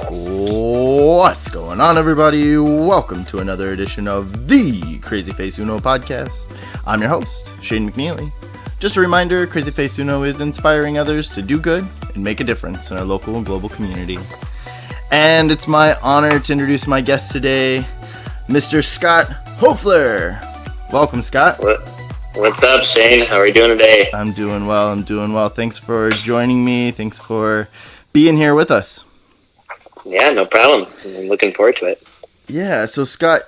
What's going on, everybody? Welcome to another edition of the CrazyFaceUno podcast. I'm your host, Shane McNeely. Just a reminder, CrazyFaceUno is inspiring others to do good and make a difference in our local and global community. And it's my honor to introduce my guest today, Mr. Scott Hoefler. Welcome, Scott. What's up, Shane? How are you doing today? I'm doing well. Thanks for joining me. Thanks for being here with us. Yeah, no problem. I'm looking forward to it. Yeah, so Scott,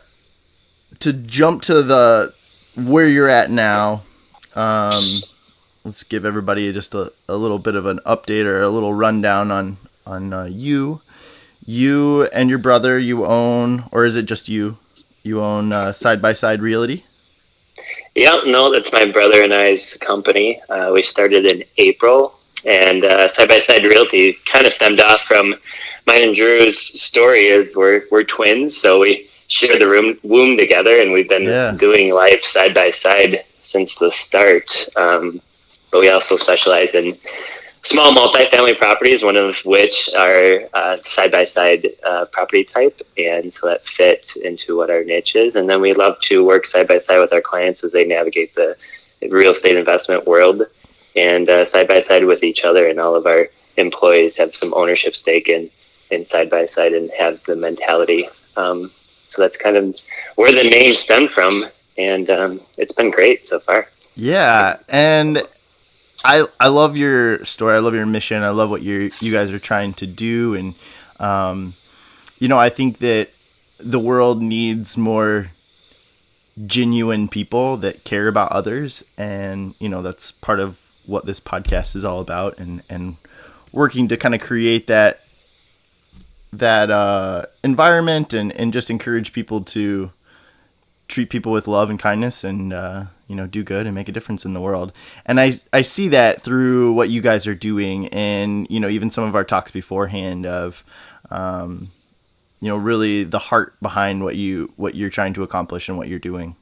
to jump to where you're at now, let's give everybody just a little bit of an update or a little rundown on you. You and your brother, you own, or is it just you? You own Side by Side Realty? Yeah, no, that's my brother and I's company. We started in April, and Side by Side Realty kind of stemmed off from mine and Drew's story. We're twins, so we share the womb together, and we've been doing life side by side since the start. But we also specialize in small multifamily properties, one of which are side-by-side property type, and so that fit into what our niche is. And then we love to work side-by-side with our clients as they navigate the real estate investment world, and side-by-side with each other. And all of our employees have some ownership stake in side-by-side and have the mentality. So that's kind of where the name stemmed from, and it's been great so far. Yeah, and I love your story. I love your mission. I love what you guys are trying to do. And, I think that the world needs more genuine people that care about others. And, that's part of what this podcast is all about, and working to kind of create that environment and just encourage people to treat people with love and kindness and, do good and make a difference in the world. And I see that through what you guys are doing, and, even some of our talks beforehand of, really the heart behind what you're trying to accomplish and what you're doing.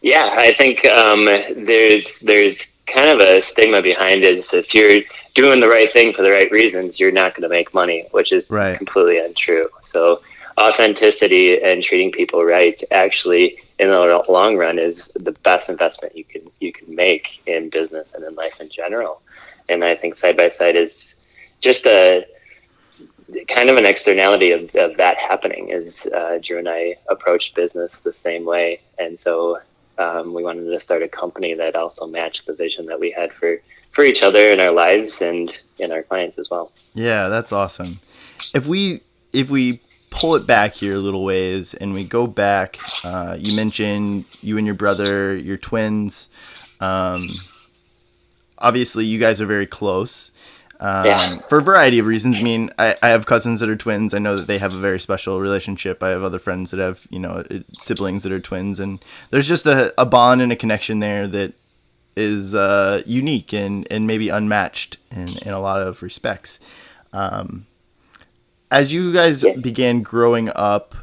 Yeah, I think there's kind of a stigma behind it. Is if you're doing the right thing for the right reasons, you're not going to make money, which is completely untrue. So authenticity and treating people right actually in the long run is the best investment you can make in business and in life in general. And I think side by side is just a kind of an externality of that happening. Is Drew and I approached business the same way, and so we wanted to start a company that also matched the vision that we had for each other in our lives and in our clients as well. Yeah, that's awesome. If we pull it back here a little ways and we go back, you mentioned you and your brother, you're twins. Obviously you guys are very close, for a variety of reasons. I mean, I have cousins that are twins. I know that they have a very special relationship. I have other friends that have, siblings that are twins, and there's just a bond and a connection there that is unique and maybe unmatched in a lot of respects. As you guys began growing up,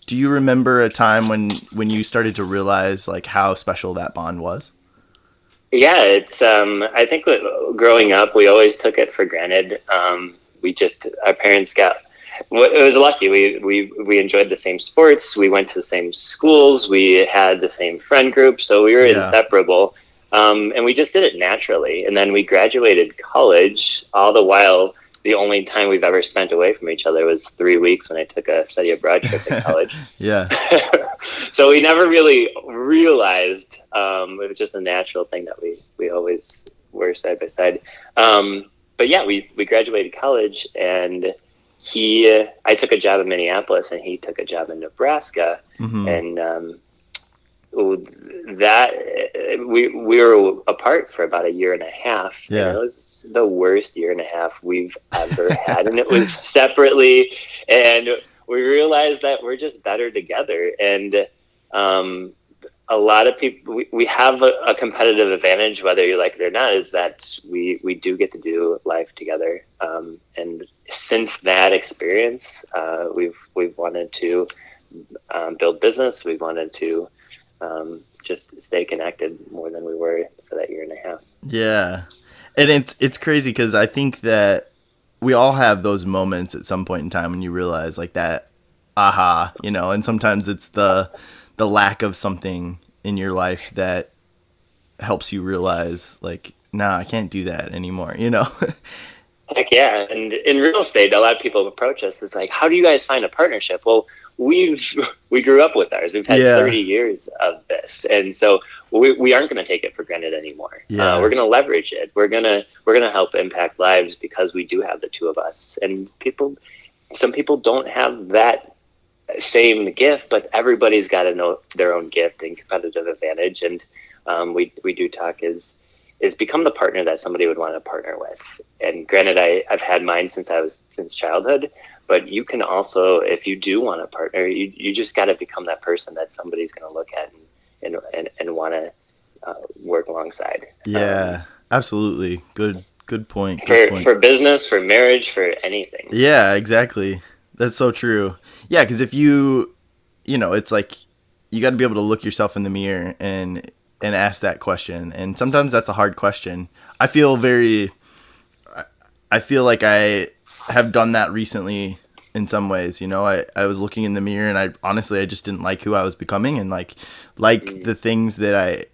do you remember a time when you started to realize like how special that bond was? Yeah, it's I think growing up, we always took it for granted. Our parents it was lucky. We enjoyed the same sports. We went to the same schools. We had the same friend group. So we were inseparable. And we just did it naturally. And then we graduated college, all the while. The only time we've ever spent away from each other was 3 weeks when I took a study abroad trip in college. Yeah. So we never really realized it was just a natural thing that we always were side by side. But yeah, we graduated college, and I took a job in Minneapolis and he took a job in Nebraska. Mm-hmm. And that we were apart for about a year and a half. Yeah. And it was the worst year and a half we've ever had, and it was separately, and we realized that we're just better together. And a lot of people, we have a competitive advantage, whether you like it or not, is that we do get to do life together. And since that experience, we've wanted to build business. We've wanted to just stay connected more than we were for that year and a half. Yeah. And it's crazy because I think that we all have those moments at some point in time when you realize like that aha, and sometimes it's the lack of something in your life that helps you realize like, nah, I can't do that anymore. Heck yeah. And in real estate, a lot of people approach us. It's like, how do you guys find a partnership? Well, we've we grew up with ours. We've had Yeah. 30 years of this. And so we aren't going to take it for granted anymore. Yeah. We're going to leverage it. We're going to help impact lives because we do have the two of us. And some people don't have that same gift, but everybody's got to know their own gift and competitive advantage. And we do talk is become the partner that somebody would want to partner with. And granted, I've had mine since childhood, but you can also, if you do want to partner, you just got to become that person that somebody's going to look at and want to work alongside. Yeah, absolutely. Good point. Good For point. business, for marriage, for anything. Yeah, exactly. That's so true. Yeah, because if it's like you got to be able to look yourself in the mirror and ask that question. And sometimes that's a hard question. I feel like I have done that recently in some ways. I was looking in the mirror and I just didn't like who I was becoming and like the things that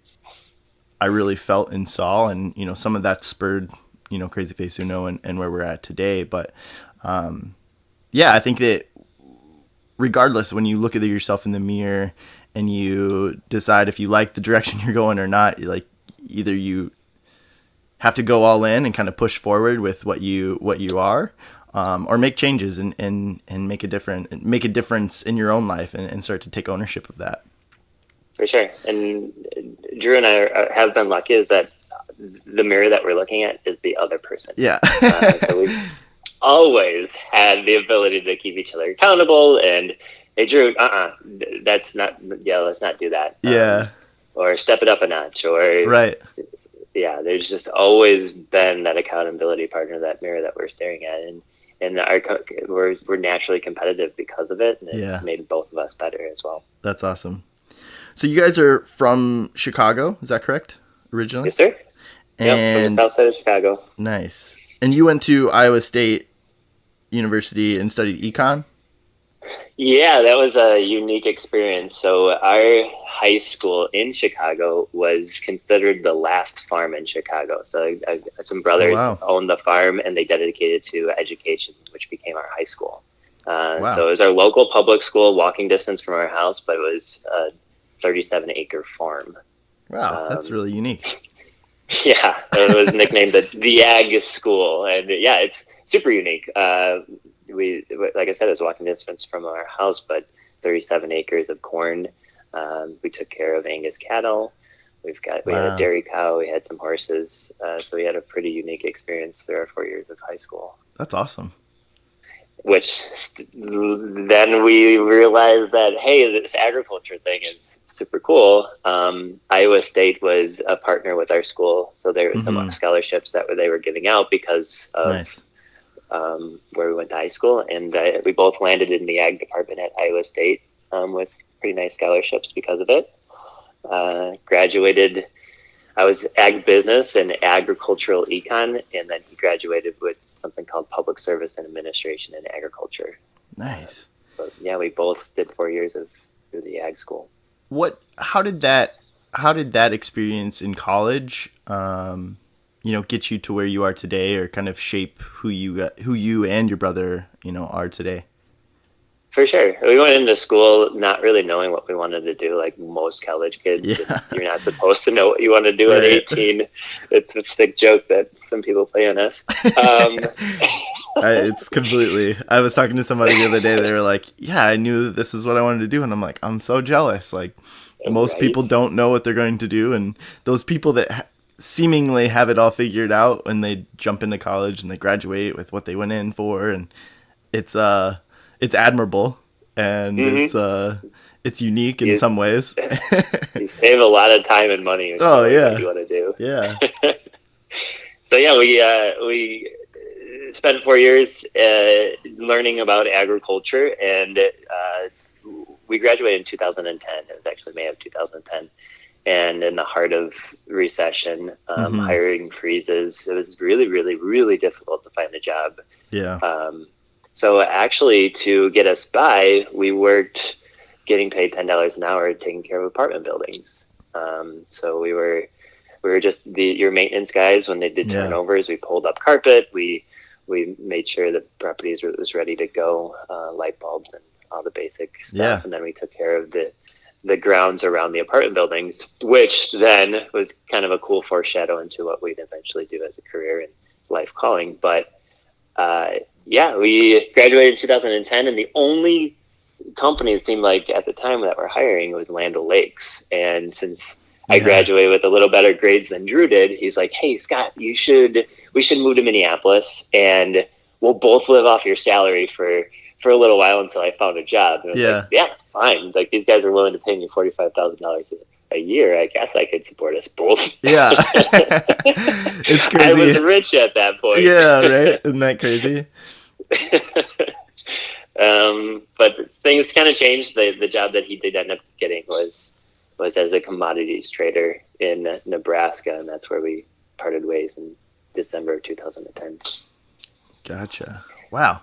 I really felt and saw, and some of that spurred CrazyFaceUno and where we're at today. But yeah, I think that regardless, when you look at yourself in the mirror and you decide if you like the direction you're going or not, like either you have to go all in and kind of push forward with what you are, or make changes and make a difference in your own life and start to take ownership of that. For sure. And Drew and have been lucky is that the mirror that we're looking at is the other person. Yeah. So we've always had the ability to keep each other accountable and, hey, Drew, let's not do that. Yeah. Or step it up a notch, or Right. yeah, there's just always been that accountability partner, that mirror that we're staring at. And we're naturally competitive because of it. And it's made both of us better as well. That's awesome. So you guys are from Chicago, is that correct? Originally? Yes, sir. Yep, from the And south side of Chicago. nice. And you went to Iowa State University and studied econ? Yeah, that was a unique experience. So our high school in Chicago was considered the last farm in Chicago. So some brothers owned the farm and they dedicated to education, which became our high school. So it was our local public school, walking distance from our house, but it was a 37-acre farm. Wow, that's really unique. Yeah, it was nicknamed the Ag School, and yeah, it's super unique. We, like I said, it was walking distance from our house, but 37 acres of corn. We took care of Angus cattle. We had a dairy cow. We had some horses. So we had a pretty unique experience through our 4 years of high school. That's awesome. Which then we realized that, hey, this agriculture thing is super cool. Iowa State was a partner with our school, so there were some scholarships that they were giving out because of where we went to high school, and we both landed in the ag department at Iowa State with pretty nice scholarships because of it. Graduated. I was ag business and agricultural econ, and then he graduated with something called public service and administration in agriculture. Nice. So yeah, we both did 4 years through the ag school. How did that experience in college, get you to where you are today, or kind of shape who you and your brother, are today? For sure. We went into school not really knowing what we wanted to do, like most college kids. Yeah. You're not supposed to know what you want to do at 18. It's a sick joke that some people play on us. It's completely. I was talking to somebody the other day. They were like, yeah, I knew that this is what I wanted to do. And I'm like, I'm so jealous. Like, most people don't know what they're going to do. And those people that seemingly have it all figured out when they jump into college and they graduate with what they went in for. And it's admirable, and it's unique in some ways. You save a lot of time and money. What you want to do. Yeah. So yeah, we spent 4 years learning about agriculture, and we graduated in 2010. It was actually May of 2010, and in the heart of recession, Mm-hmm. hiring freezes. It was really, really, really difficult to find a job. Yeah. Um, so actually, to get us by, we worked getting paid $10 an hour taking care of apartment buildings. So we were just your maintenance guys when they did Yeah. turnovers. We pulled up carpet. We made sure the properties was ready to go, light bulbs and all the basic stuff, Yeah. and then we took care of the grounds around the apartment buildings, which then was kind of a cool foreshadow into what we'd eventually do as a career and life calling. But uh, yeah, we graduated in 2010, and the only company it seemed like at the time that we're hiring was Land O'Lakes. And since I Yeah. graduated with a little better grades than Drew did, he's like, "Hey Scott, we should move to Minneapolis, and we'll both live off your salary for a little while until I found a job." And I was like, Yeah. "Yeah, it's fine. Like these guys are willing to pay me $45,000 a year. I guess I could support us both." Yeah. It's I was crazy. rich at that point. Yeah, right? Isn't that crazy? But things kind of changed. The job that he did end up getting was as a commodities trader in Nebraska, and that's where we parted ways in December of 2010. Gotcha. Wow.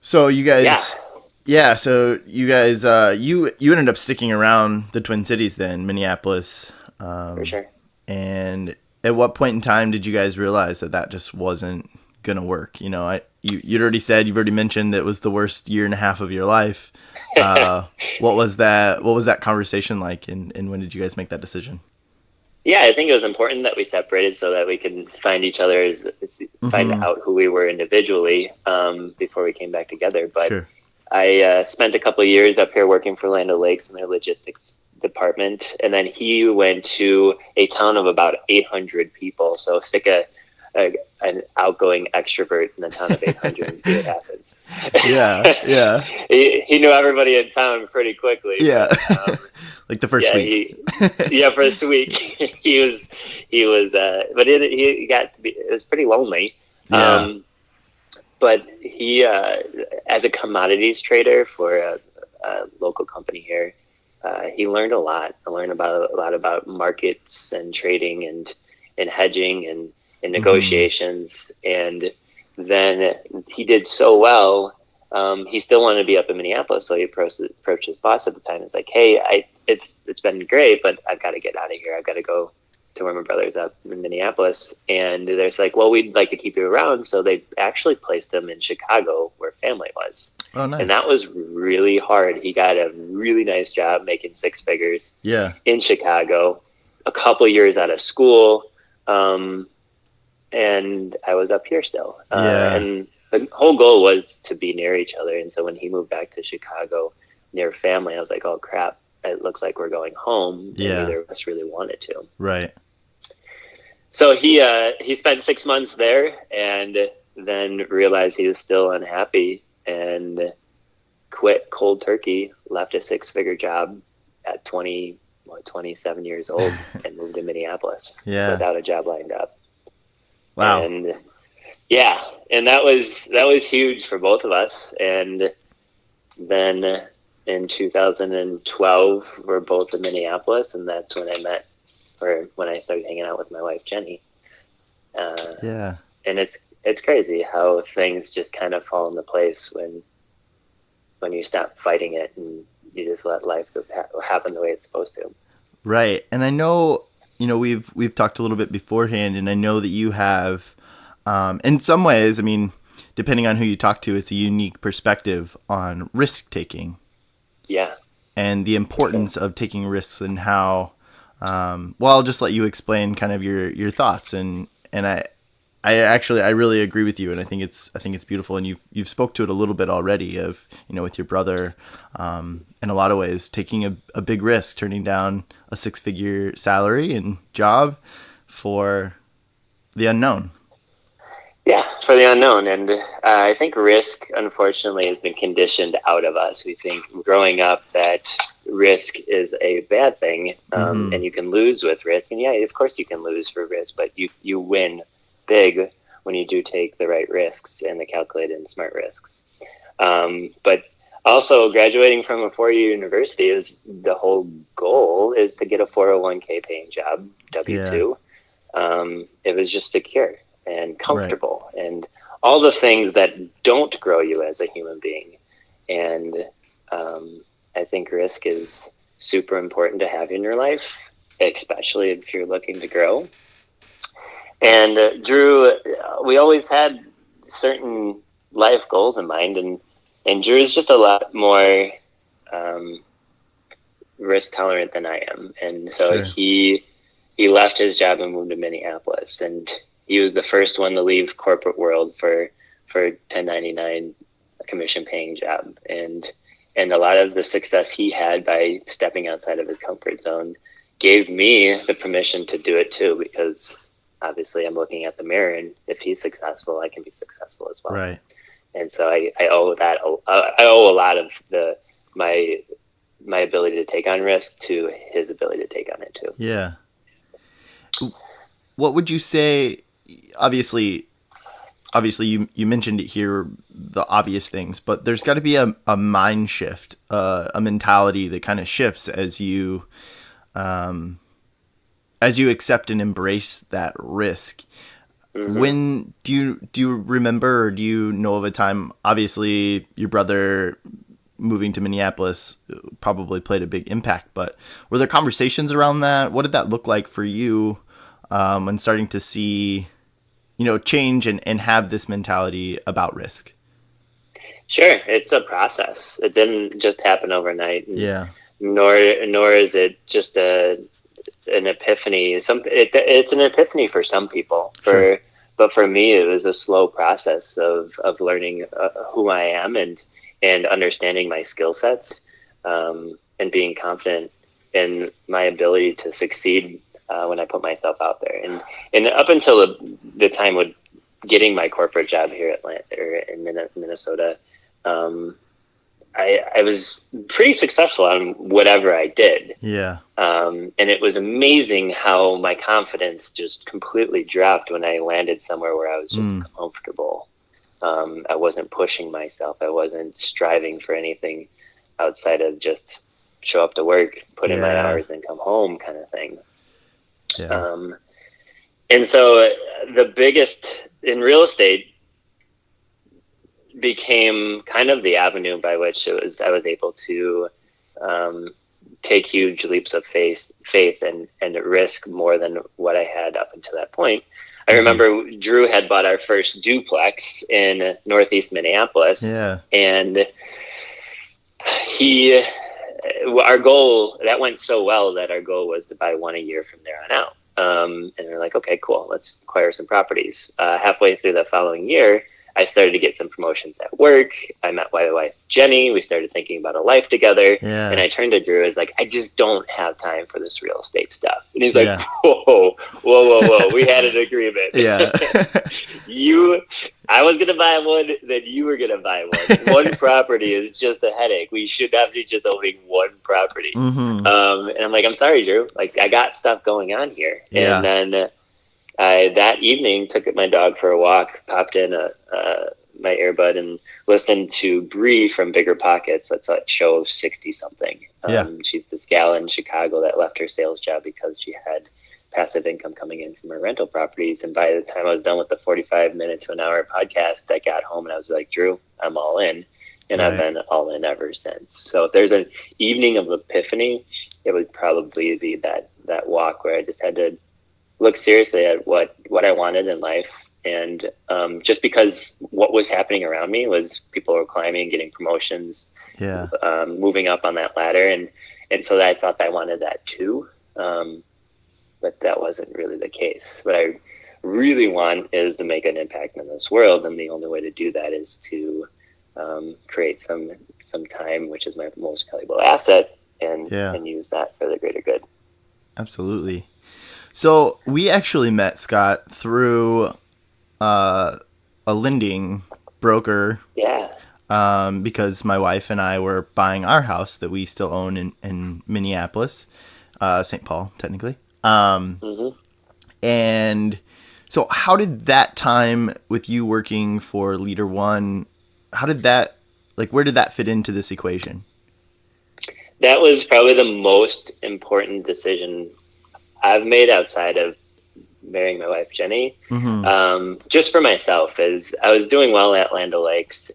So you Yeah, guys, yeah. So you guys, you ended up sticking around the Twin Cities then, Minneapolis. for Um, sure. and at what point in time did you guys realize that that just wasn't gonna work? You know, you'd already said, you've already mentioned it was the worst year and a half of your life. What was that? What was that conversation like? And when did you guys make that decision? Yeah, I think it was important that we separated so that we could find each other, find Mm-hmm. out who we were individually, before we came back together. But Sure. I spent a couple of years up here working for Land O'Lakes in their logistics department, and then he went to a town of about 800 people. So stick an outgoing extrovert in the town of 800 and see what happens. Yeah. Yeah. He knew everybody in town pretty quickly, Yeah. but Like the first yeah, week. yeah, for this week he was but he got to be, it was pretty lonely. Yeah. But he as a commodities trader for a local company here, he learned a lot. I learned about a lot about markets and trading and hedging and Mm-hmm. negotiations. And then he did so well. He still wanted to be up in Minneapolis, so he approached his boss at the time. He's like, "Hey, it's been great, but I've got to get out of here. I've got to go to where my brother's up in Minneapolis." And they're like, "Well, we'd like to keep you around." So they actually placed him in Chicago, where family was, Oh, and that nice. was really hard. He got a really nice job making six figures Yeah. in Chicago, a couple years out of school. Um, and I was up here still. Yeah. And the whole goal was to be near each other. And so when he moved back to Chicago near family, I was like, "Oh crap, it looks like we're going home," and Yeah. neither of us really wanted to. Right. So he spent 6 months there, and then realized he was still unhappy and quit cold turkey. Left a six-figure job at 27 years old, and moved to Minneapolis Yeah. without a job lined up. Wow. And yeah, and that was huge for both of us. And then in 2012, we're both in Minneapolis, and that's when I met, or when I started hanging out with my wife Jenny. Uh, Yeah. and it's crazy how things just kind of fall into place when you stop fighting it and you just let life happen the way it's supposed to. Right. And I know, we've talked a little bit beforehand, and I know that you have, in some ways, I mean, depending on who you talk to, it's a unique perspective on risk taking Yeah, and the for sure. importance of taking risks and how. Well, I'll just let you explain kind of your thoughts, and I really agree with you, and I think it's beautiful, and you've spoke to it a little bit already of with your brother, in a lot of ways taking a big risk, turning down a six-figure salary and job for the unknown. Yeah, for the unknown. And I think risk, unfortunately, has been conditioned out of us. We think growing up that risk is a bad thing, Mm-hmm. and you can lose with risk. And yeah, of course you can lose for risk, but you win big when you do take the right risks and the calculated and smart risks. But Also, graduating from a 4-year university is the whole goal is to get a 401k paying job, W Yeah. 2. It was just secure and Right. comfortable and all the things that don't grow you as a human being. And I think risk is super important to have in your life, especially if you're looking to grow. And Drew, we always had certain life goals in mind, and Drew is just a lot more um, risk tolerant than I am, and so Sure. he left his job and moved to Minneapolis, and he was the first one to leave corporate world for 1099 commission paying job, and a lot of the success he had by stepping outside of his comfort zone gave me the permission to do it too, because obviously I'm looking at the mirror, and if he's successful, I can be successful as well. Right. And so I owe that I owe a lot of the my my ability to take on risk to his ability to take on it too. Yeah. What would you say? Obviously, you mentioned it here, the obvious things, but there's got to be a mind shift, a mentality that kind of shifts as you accept and embrace that risk. Mm-hmm. When do you remember, or do you know of a time? Obviously, your brother moving to Minneapolis probably played a big impact, but were there conversations around that? What did that look like for you when starting to see, change and have this mentality about risk? Sure, it's a process. It didn't just happen overnight, and Yeah, nor is it just an epiphany. It's an epiphany for some people. sure. But for me, it was a slow process of learning who I am and understanding my skill sets, and being confident in my ability to succeed when I put myself out there. And up until the time with getting my corporate job here at Atlanta, or in Minnesota, um, I was pretty successful on whatever I did. Yeah. And it was amazing how my confidence just completely dropped when I landed somewhere where I was just Mm, comfortable. I wasn't pushing myself. I wasn't striving for anything outside of just show up to work, put in my yeah. hours, and come home kind of thing. Yeah. Um, and so the biggest in real estate became kind of the avenue by which I was able to um, take huge leaps of faith and risk more than what I had up until that point. I Hmm. remember Drew had bought our first duplex in Northeast Minneapolis, Yeah. and he our goal that went so well that our goal was to buy one a year from there on out. And we're like, okay, cool, let's acquire some properties. Halfway through the following year, I started to get some promotions at work. I met my wife, Jenny. We started thinking about a life together. And Yeah. I turned to Drew. I was like, I just don't have time for this real estate stuff. And he's like, Yeah. whoa, whoa, whoa, whoa. We had an agreement. Yeah. you, I was going to buy one, then you were going to buy one. One property is just a headache. We should not be just owning one property. Hmm. And I'm like, I'm sorry, Drew. Like, I got stuff going on here. And Yeah. then I that evening took my dog for a walk, popped in my earbud, and listened to Bree from Bigger Pockets. That's a show 60 something. Yeah. She's this gal in Chicago that left her sales job because she had passive income coming in from her rental properties. And by the time I was done with the 45-minute to an hour podcast, I got home and I was like, Drew, I'm all in. And I've Right. been all in ever since. So if there's an evening of epiphany, it would probably be that walk where I just had to look seriously at what I wanted in life. And just because what was happening around me was people were climbing, getting promotions, Yeah. moving up on that ladder. And so I thought I wanted that too. But that wasn't really the case. What I really want is to make an impact in this world. And the only way to do that is to create some time, which is my most valuable asset, Yeah. and use that for the greater good. Absolutely. So we actually met Scott through uh, a lending broker, Yeah. because my wife and I were buying our house that we still own in Minneapolis, St. Paul, technically. Hmm. And so, how did that time with you working for Leader One? How did that like, where did that fit into this equation? That was probably the most important decision I've made outside of marrying my wife Jenny. Mm-hmm. Just for myself, as I was doing well at Land O'Lakes,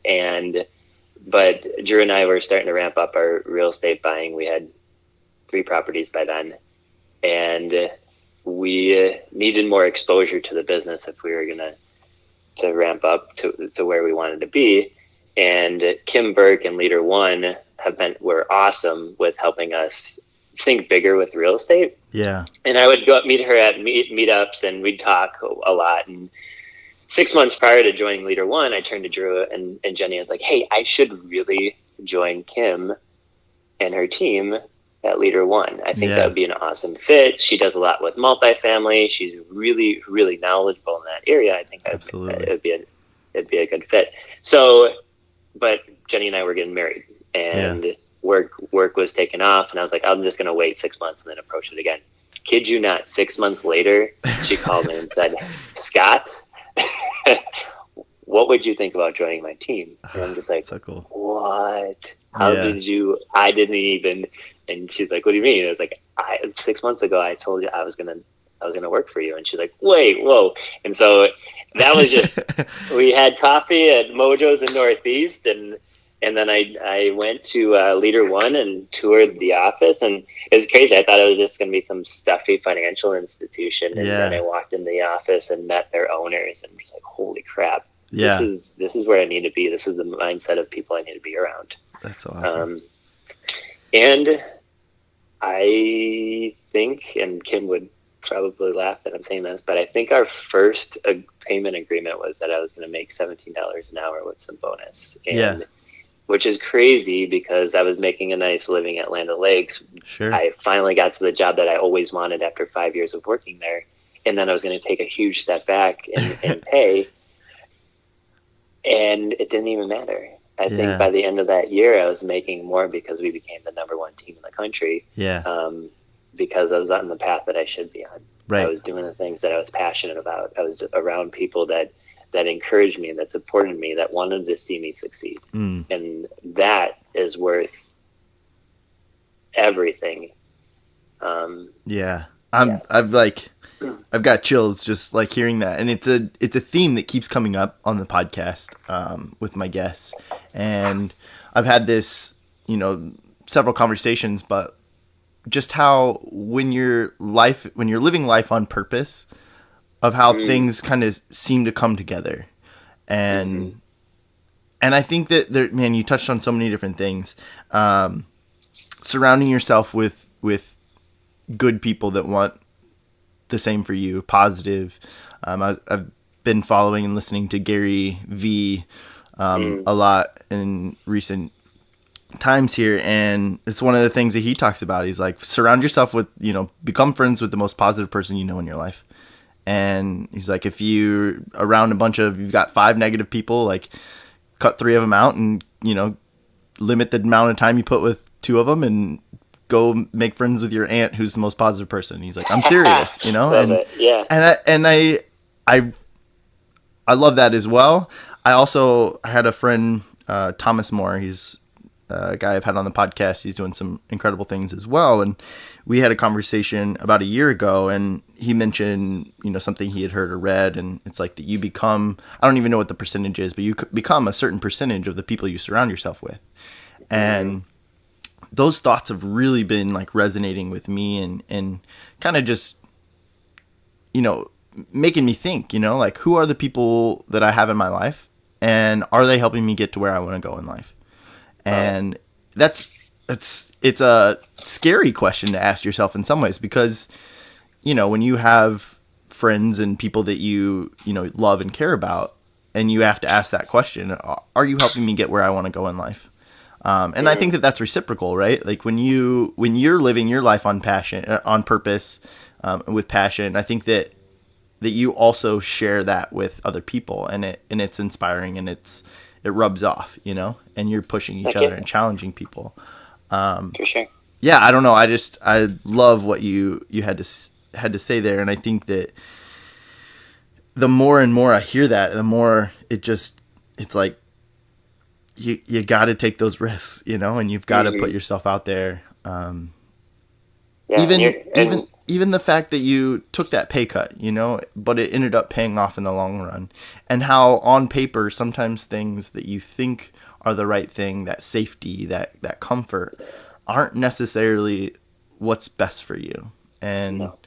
but Drew and I were starting to ramp up our real estate buying. We had 3 properties by then, and we needed more exposure to the business if we were gonna to ramp up to where we wanted to be. And Kim Burke and Leader One were awesome with helping us think bigger with real estate. Yeah. And I would go up, meet her at meetups, and we'd talk a lot. And 6 months prior to joining Leader One, I turned to Drew and Jenny. I was like, "Hey, I should really join Kim and her team at Leader One. I think that would be an awesome fit. She does a lot with multifamily. She's really, really knowledgeable in that area. I think Absolutely. it'd be a good fit." So, but Jenny and I were getting married, and work was taking off, and I was like, I'm just gonna wait 6 months and then approach it again. Kid you not, 6 months later, she called me and said, "Scott, what would you think about joining my team?" And I'm just like, so cool. What? How did you? I didn't even. And she's like, "What do you mean?" I was like, 6 months ago, I told you I was gonna work for you. And she's like, "Wait, whoa!" And so that was just we had coffee at Mojo's in Northeast, and then I went to Leader One and toured the office, and it was crazy. I thought it was just going to be some stuffy financial institution, and then I walked in the office and met their owners, and was like, "Holy crap! This is where I need to be. This is the mindset of people I need to be around." That's awesome. And I think, and Kim would probably laugh that I'm saying this, but I think our first payment agreement was that I was going to make $17 an hour with some bonus. And which is crazy because I was making a nice living at Land O'Lakes. Sure. I finally got to the job that I always wanted after 5 years of working there. And then I was going to take a huge step back in pay. And it didn't even matter. I think by the end of that year, I was making more because we became the #1 team in the country. Because I was on the path that I should be on. Right. I was doing the things that I was passionate about. I was around people that encouraged me, that supported me, that wanted to see me succeed. And that is worth everything. I've got chills just like hearing that, and it's a theme that keeps coming up on the podcast with my guests, and I've had this, several conversations, but just how when you're living life on purpose, of how things kind of seem to come together, and I think that man, you touched on so many different things, surrounding yourself with good people that want the same for you, positive. I've been following and listening to Gary V a lot in recent times here, and it's one of the things that he talks about. He's like, surround yourself with, become friends with the most positive person you know in your life. And he's like, if you're around you've got 5 negative people, like cut 3 of them out and, limit the amount of time you put with 2 of them and go make friends with your aunt who's the most positive person. He's like, I'm serious, Love it. Yeah. And I love that as well. I had a friend, Thomas Moore. He's a guy I've had on the podcast. He's doing some incredible things as well. And we had a conversation about a year ago, and he mentioned, something he had heard or read. And it's like that you become, I don't even know what the percentage is, but you become a certain percentage of the people you surround yourself with. And those thoughts have really been like resonating with me and kind of just, making me think, like, who are the people that I have in my life, and are they helping me get to where I want to go in life? And it's a scary question to ask yourself in some ways, because, when you have friends and people that you love and care about, and you have to ask that question, are you helping me get where I want to go in life? And I think that that's reciprocal, right? Like when you're living your life on purpose, with passion, I think that you also share that with other people, and it's inspiring, and it rubs off, and you're pushing each other and challenging people. For sure. Yeah. I don't know. I love what you had to say there. And I think that the more and more I hear that, the more it's like, you got to take those risks, and you've got to put Hmm. yourself out there. Yeah, and Even even the fact that you took that pay cut, but it ended up paying off in the long run, and how on paper sometimes things that you think are the right thing, that safety, that comfort, aren't necessarily what's best for you. And no,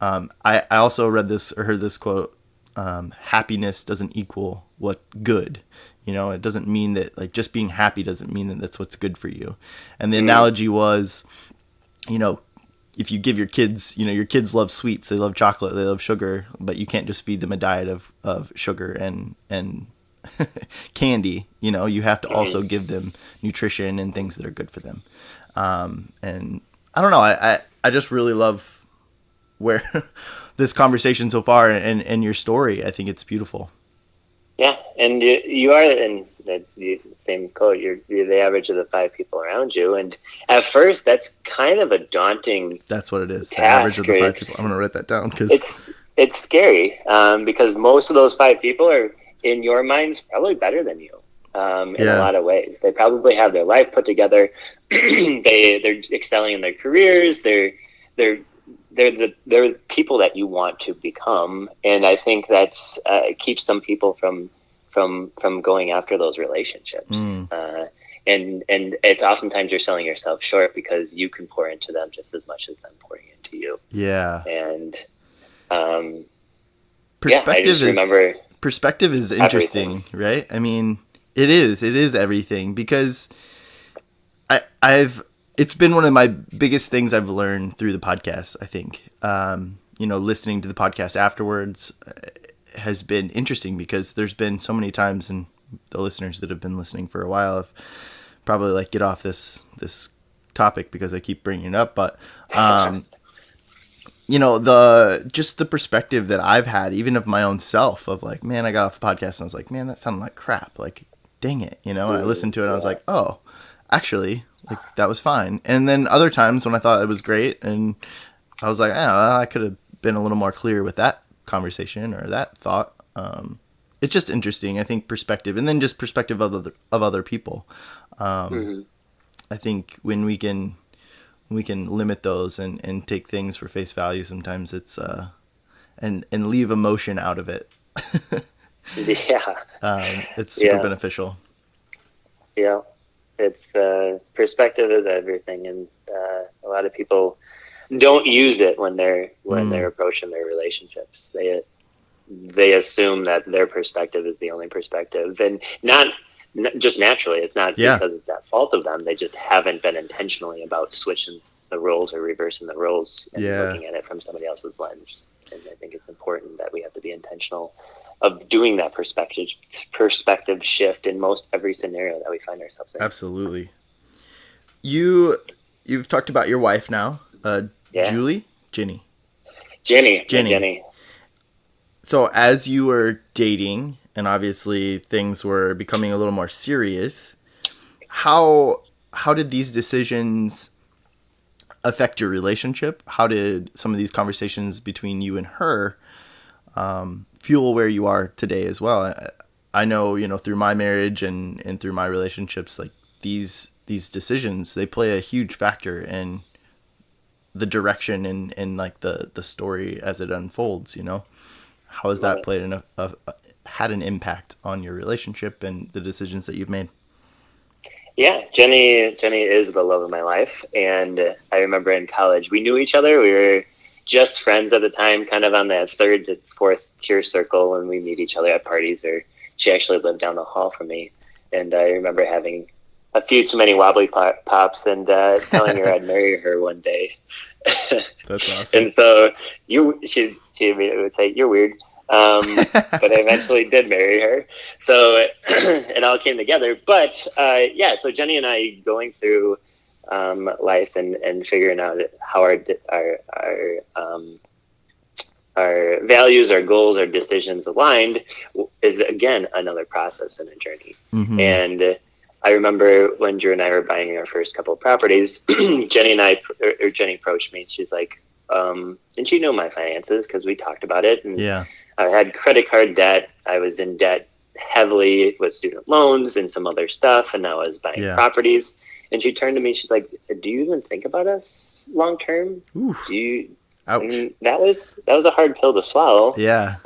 I also read this or heard this quote: happiness doesn't equal what good. It doesn't mean that, like, just being happy doesn't mean that that's what's good for you. And the mm, analogy was, you know, if you give your kids, your kids love sweets, they love chocolate, they love sugar, but you can't just feed them a diet of sugar and candy. You have to also mm, give them nutrition and things that are good for them. And I don't know, I just really love where this conversation so far, and your story. I think it's beautiful. yeah, and you are in the same quote. You're the average of the five people around you, and at first, that's kind of a daunting That's what it is. The average of task. the Or five people. I'm gonna write that down because it's scary because most of those five people are in your minds probably better than you in a yeah. lot of ways. They probably have their life put together. They're excelling in their careers. They're they're the people that you want to become, and I think that's keeps some people from going after those relationships. Mm, And it's oftentimes you're selling yourself short because you can pour into them just as much as them pouring into you. yeah. And um, yeah, I perspective just is remember perspective is everything. interesting, right? I mean, it is everything, because I've it's been one of my biggest things I've learned through the podcast. I think, listening to the podcast afterwards has been interesting, because there's been so many times, and the listeners that have been listening for a while have probably, like, get off this topic because I keep bringing it up, but the perspective that I've had, even of my own self, of like, man, I got off the podcast and I was like, man, that sounded like crap. Like, dang it, and I listened to it and I was Yeah, like, oh, actually, like, that was fine. And then other times when I thought it was great, and I was like, oh, I could have been a little more clear with that conversation or that thought. It's just interesting, I think, perspective, and then just perspective of other people. hmm I think when we can limit those, and take things for face value, sometimes it's and leave emotion out of it. yeah, It's super yeah, beneficial. yeah. It's perspective is everything, and a lot of people don't use it when they're Mm, approaching their relationships. They assume that their perspective is the only perspective, and not just naturally. It's not yeah, because it's at fault of them. They just haven't been intentionally about switching the roles or reversing the roles and yeah, looking at it from somebody else's lens. And I think it's important that we have to be intentional of doing that perspective shift in most every scenario that we find ourselves in. absolutely. You've talked about your wife now, Yeah, Julie, Ginny, My Jenny. Jenny. So as you were dating, and obviously things were becoming a little more serious, how did these decisions affect your relationship? How did some of these conversations between you and her fuel where you are today as well? I know, through my marriage and through my relationships, like, these decisions, they play a huge factor in the direction, and like the story as it unfolds. How has Love that it. played had an impact on your relationship and the decisions that you've made? Yeah, Jenny is the love of my life, and I remember in college we knew each other. We were just friends at the time, kind of on that third to fourth tier circle, and we meet each other at parties. Or she actually lived down the hall from me, and I remember having a few too many wobbly pops and telling her I'd marry her one day. That's awesome. And so she would say you're weird, but I eventually did marry her. So it all came together. But yeah, so Jenny and I going through life and figuring out how our values, our goals, our decisions aligned is again another process and a journey. Mm-hmm. And I remember when Drew and I were buying our first couple of properties, Jenny approached me. She's like, and she knew my finances because we talked about it. And Yeah. I had credit card debt. I was in debt heavily with student loans and some other stuff, and now I was buying Yeah. properties. And she turned to me, she's like, "Do you even think about us long term? Do Oof. you?" Ouch. And that was a hard pill to swallow. Yeah.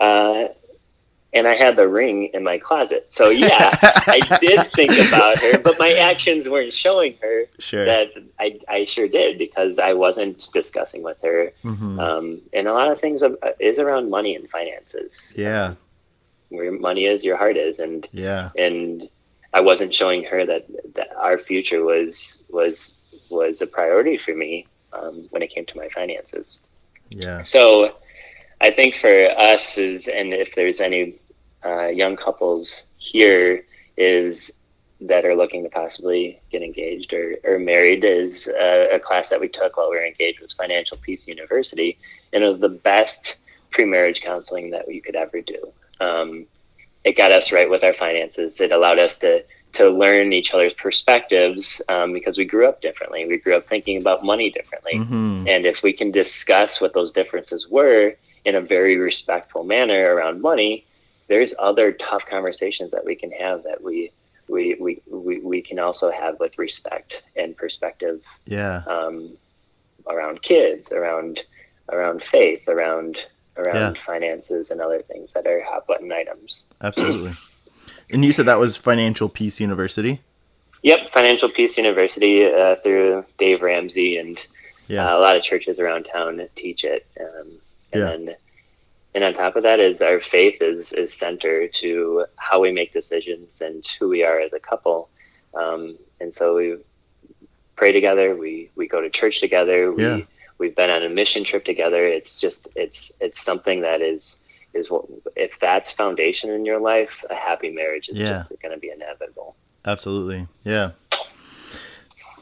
And I had the ring in my closet. So yeah, I did think about her, but my actions weren't showing her Sure. that I sure did, because I wasn't discussing with her. Mm-hmm. And a lot of things is around money and finances. Yeah. Where your money is, your heart is, and Yeah. and I wasn't showing her that our future was a priority for me when it came to my finances. Yeah. So I think for us and if there's any young couples here is that are looking to possibly get engaged or married, is a class that we took while we were engaged was Financial Peace University, and it was the best pre-marriage counseling that you could ever do. It got us right with our finances. It allowed us to learn each other's perspectives because we grew up differently. We grew up thinking about money differently. Mm-hmm. And if we can discuss what those differences were in a very respectful manner around money, there's other tough conversations that we can have that we can also have with respect and perspective Yeah. around kids, around faith, around Yeah. finances and other things that are hot button items. Absolutely. And you said that was Financial Peace University? Yep, Financial Peace University through Dave Ramsey and Yeah. a lot of churches around town teach it. And Yeah. then, and on top of that is our faith is center to how we make decisions and who we are as a couple. And so we pray together. We go to church together. Yeah. We've been on a mission trip together. It's just it's something that is what, if that's foundation in your life, a happy marriage is Yeah. just going to be inevitable. Absolutely. Yeah.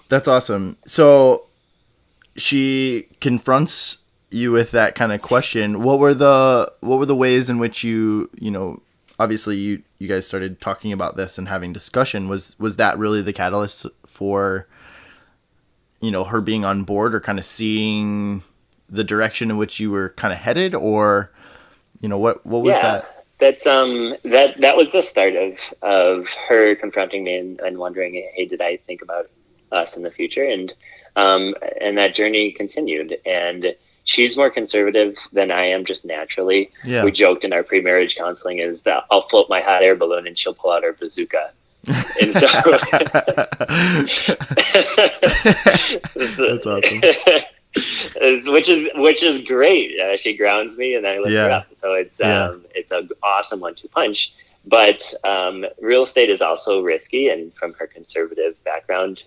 That's awesome. So she confronts you with that kind of question. What were the ways in which you obviously you guys started talking about this and having discussion? Was that really the catalyst for her being on board, or kind of seeing the direction in which you were kind of headed, or what was that? That's that was the start of her confronting me and wondering, hey, did I think about us in the future? And that journey continued. And she's more conservative than I am, just naturally. Yeah. We joked in our pre-marriage counseling is that I'll float my hot air balloon and she'll pull out her bazooka. And so That's awesome. which is great. She grounds me, and I lift her up. So it's an awesome 1-2 punch. But real estate is also risky, and from her conservative background,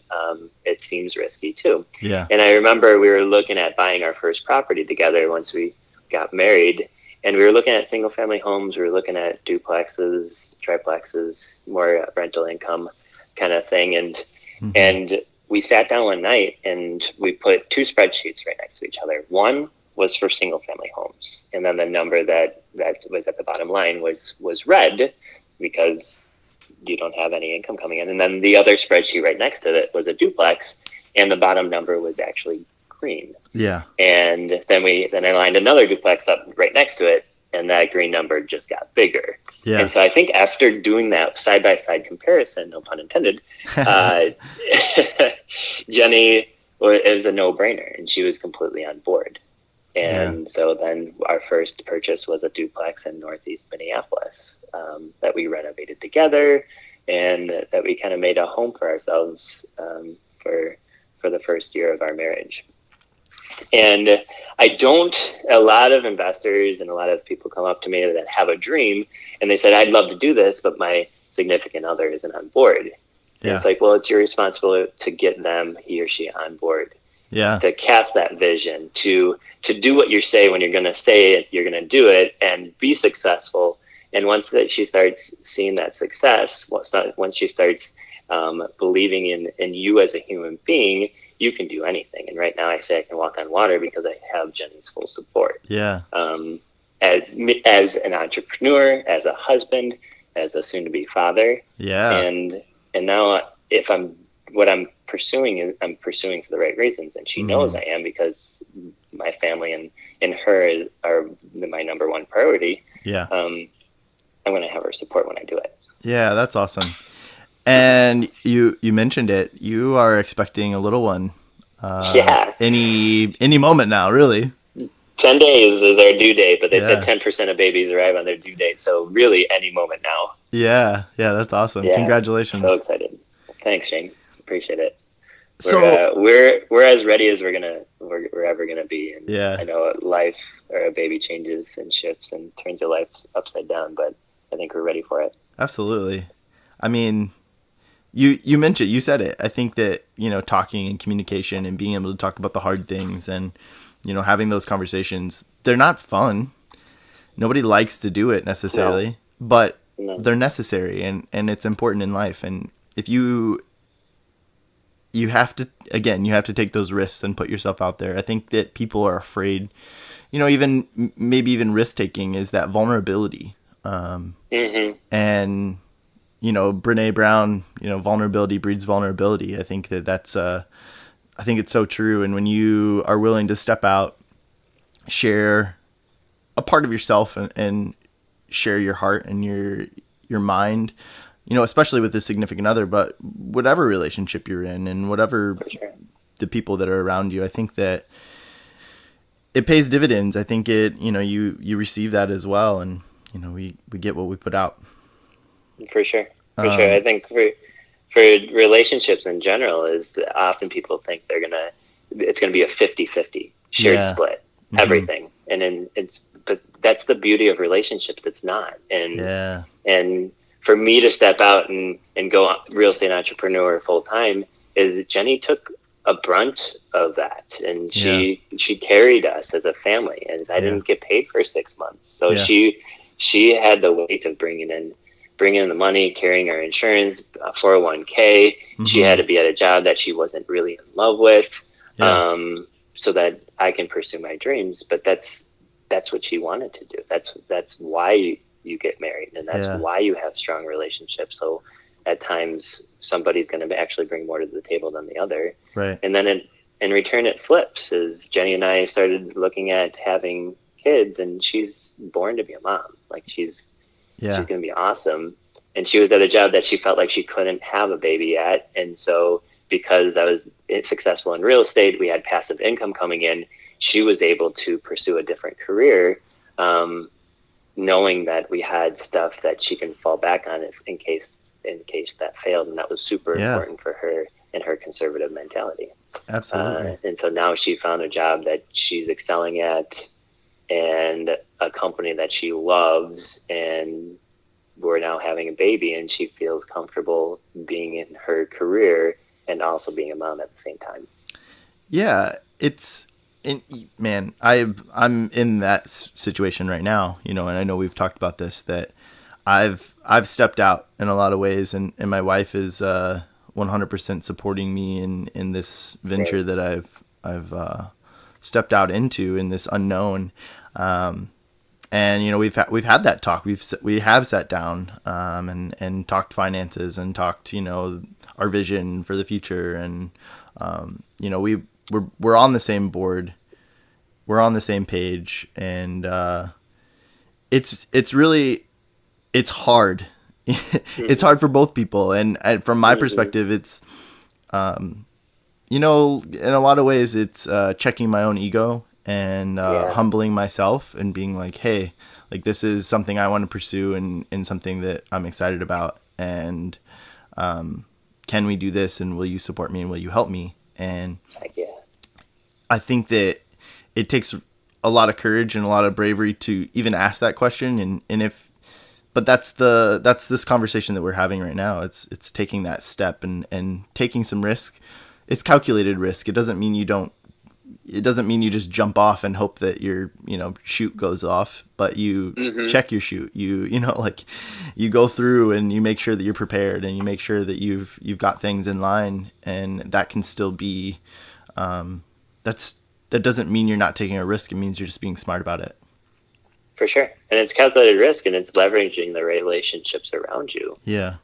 it seems risky too. Yeah. And I remember we were looking at buying our first property together once we got married, and we were looking at single family homes. We were looking at duplexes, triplexes, more rental income kind of thing, and we sat down one night and we put 2 spreadsheets right next to each other. One was for single family homes, and then the number that was at the bottom line was red because you don't have any income coming in. And then the other spreadsheet right next to it was a duplex, and the bottom number was actually green. Yeah. And then I lined another duplex up right next to it, and that green number just got bigger. Yeah. And so I think after doing that side-by-side comparison, no pun intended, Jenny, it was a no-brainer, and she was completely on board. And so then our first purchase was a duplex in Northeast Minneapolis that we renovated together, and that we kind of made a home for ourselves for the first year of our marriage. And a lot of investors and a lot of people come up to me that have a dream, and they said, I'd love to do this, but my significant other isn't on board. Yeah. And it's like, well, it's your responsibility to get them, he or she, on board. Yeah. To cast that vision, to do what you say when you're going to say it, you're going to do it and be successful. And once that she starts seeing that success, once she starts believing in you as a human being, you can do anything. And right now I say I can walk on water because I have Jenny's full support. Yeah. As an entrepreneur, as a husband, as a soon-to-be father. Yeah. And now if I'm pursuing for the right reasons, and she knows I am, because my family and her are my number one priority. Yeah. I'm going to have her support when I do it. Yeah, that's awesome. And you mentioned it. You are expecting a little one Yeah, any moment now, really. 10 days is our due date, but they said Yeah. 10% of babies arrive on their due date, so really any moment now. Yeah. Yeah, that's awesome. Yeah, so Congratulations. excited. Thanks, Shane. Appreciate it. We're So, we're as ready as we're ever gonna be, and I yeah, know life or a baby changes and shifts and turns your life upside down, but I think we're ready for it. absolutely. I mean, you mentioned, you said it. I think that, talking and communication and being able to talk about the hard things and, having those conversations, they're not fun. Nobody likes to do it No, necessarily, but no, they're necessary, and it's important in life. And if you have to, again, you have to take those risks and put yourself out there. I think that people are afraid, even maybe even risk taking is that vulnerability. hmm And Brene Brown, vulnerability breeds vulnerability. I think I think it's so true. And when you are willing to step out, share a part of yourself, and share your heart and your mind, especially with a significant other, but whatever relationship you're in and whatever for sure, the people that are around you, I think that it pays dividends. I think you receive that as well, and we get what we put out. for sure, for sure. I Um, think for relationships in general is that often people think it's gonna be a 50-50 shared yeah. split Hmm. everything, and then but that's the beauty of relationships. It's not, Yeah. and for me to step out and go real estate entrepreneur full time is Jenny took a brunt of that, and Yeah. she carried us as a family, and I Yeah. didn't get paid for 6 months, so Yeah. she had the weight of bringing in the money, carrying our insurance, 401k. She had Hmm. to be at a job that she wasn't really in love with, Yeah. so that I can pursue my dreams. But that's what she wanted to do. That's why you get married, and that's Yeah. why you have strong relationships. So at times somebody's going to actually bring more to the table than the other, Right. and then in return it flips. As Jenny and I started looking at having kids, and she's born to be a mom. Like she's Yeah. going to be awesome. And she was at a job that she felt like she couldn't have a baby at. And so, because I was successful in real estate, we had passive income coming in. She was able to pursue a different career, um, knowing that we had stuff that she can fall back on in case that failed. And that was super Yeah. important for her and her conservative mentality. Absolutely. And so now she found a job that she's excelling at, and a company that she loves, and we're now having a baby, and she feels comfortable being in her career and also being a mom at the same time. Yeah. It's and man, I'm in that situation right now, and I know we've talked about this, that I've stepped out in a lot of ways, and my wife is 100% supporting me in this venture Great. that I've stepped out into in this unknown. And we've had that talk. We have sat down, and talked finances and talked, our vision for the future. And we're on the same board. We're on the same page. And it's really, it's hard. It's Mm-hmm. hard for both people. And from my Mm-hmm. perspective, it's in a lot of ways, it's checking my own ego and Yeah. humbling myself and being like, hey, like this is something I want to pursue, and something that I'm excited about. And can we do this? And will you support me? And will you help me? And Heck yeah. I think that it takes a lot of courage and a lot of bravery to even ask that question. But that's this conversation that we're having right now. It's taking that step and taking some risk. It's calculated risk. It doesn't mean you just jump off and hope that your chute goes off, but you Mm-hmm. check your chute. Like you go through and you make sure that you're prepared, and you make sure that you've got things in line, and that can still be that's that doesn't mean you're not taking a risk. It means you're just being smart about it. For sure. And it's calculated risk, and it's leveraging the relationships around you. Yeah.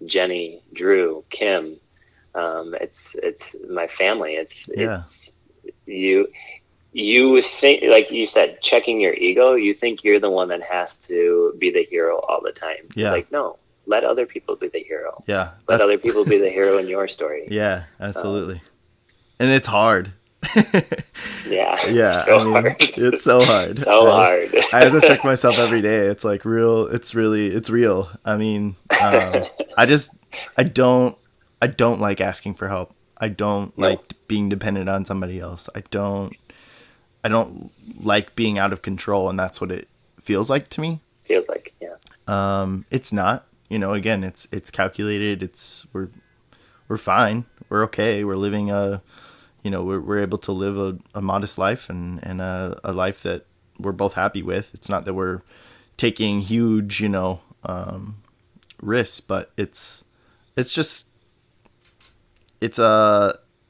Jenny, Drew, Kim, it's my family. Yeah. It's you. You think, like you said, checking your ego. You think you're the one that has to be the hero all the time. It's Yeah. like, no, let other people be the hero. Yeah, Let other people be the hero in your story. yeah, absolutely. And it's hard. Yeah, Yeah, I so mean, hard. it's so hard. So hard. I have to check myself every day. It's like real. It's really, it's real. I mean, I just, I don't, I don't like asking for help. I don't No, like being dependent on somebody else. I don't like being out of control, and that's what it feels like to me. feels like, yeah. It's not. Again, it's calculated. We're fine. We're okay. We're living we're able to live a modest life and a life that we're both happy with. It's not that we're taking huge, risks, but it's just, it's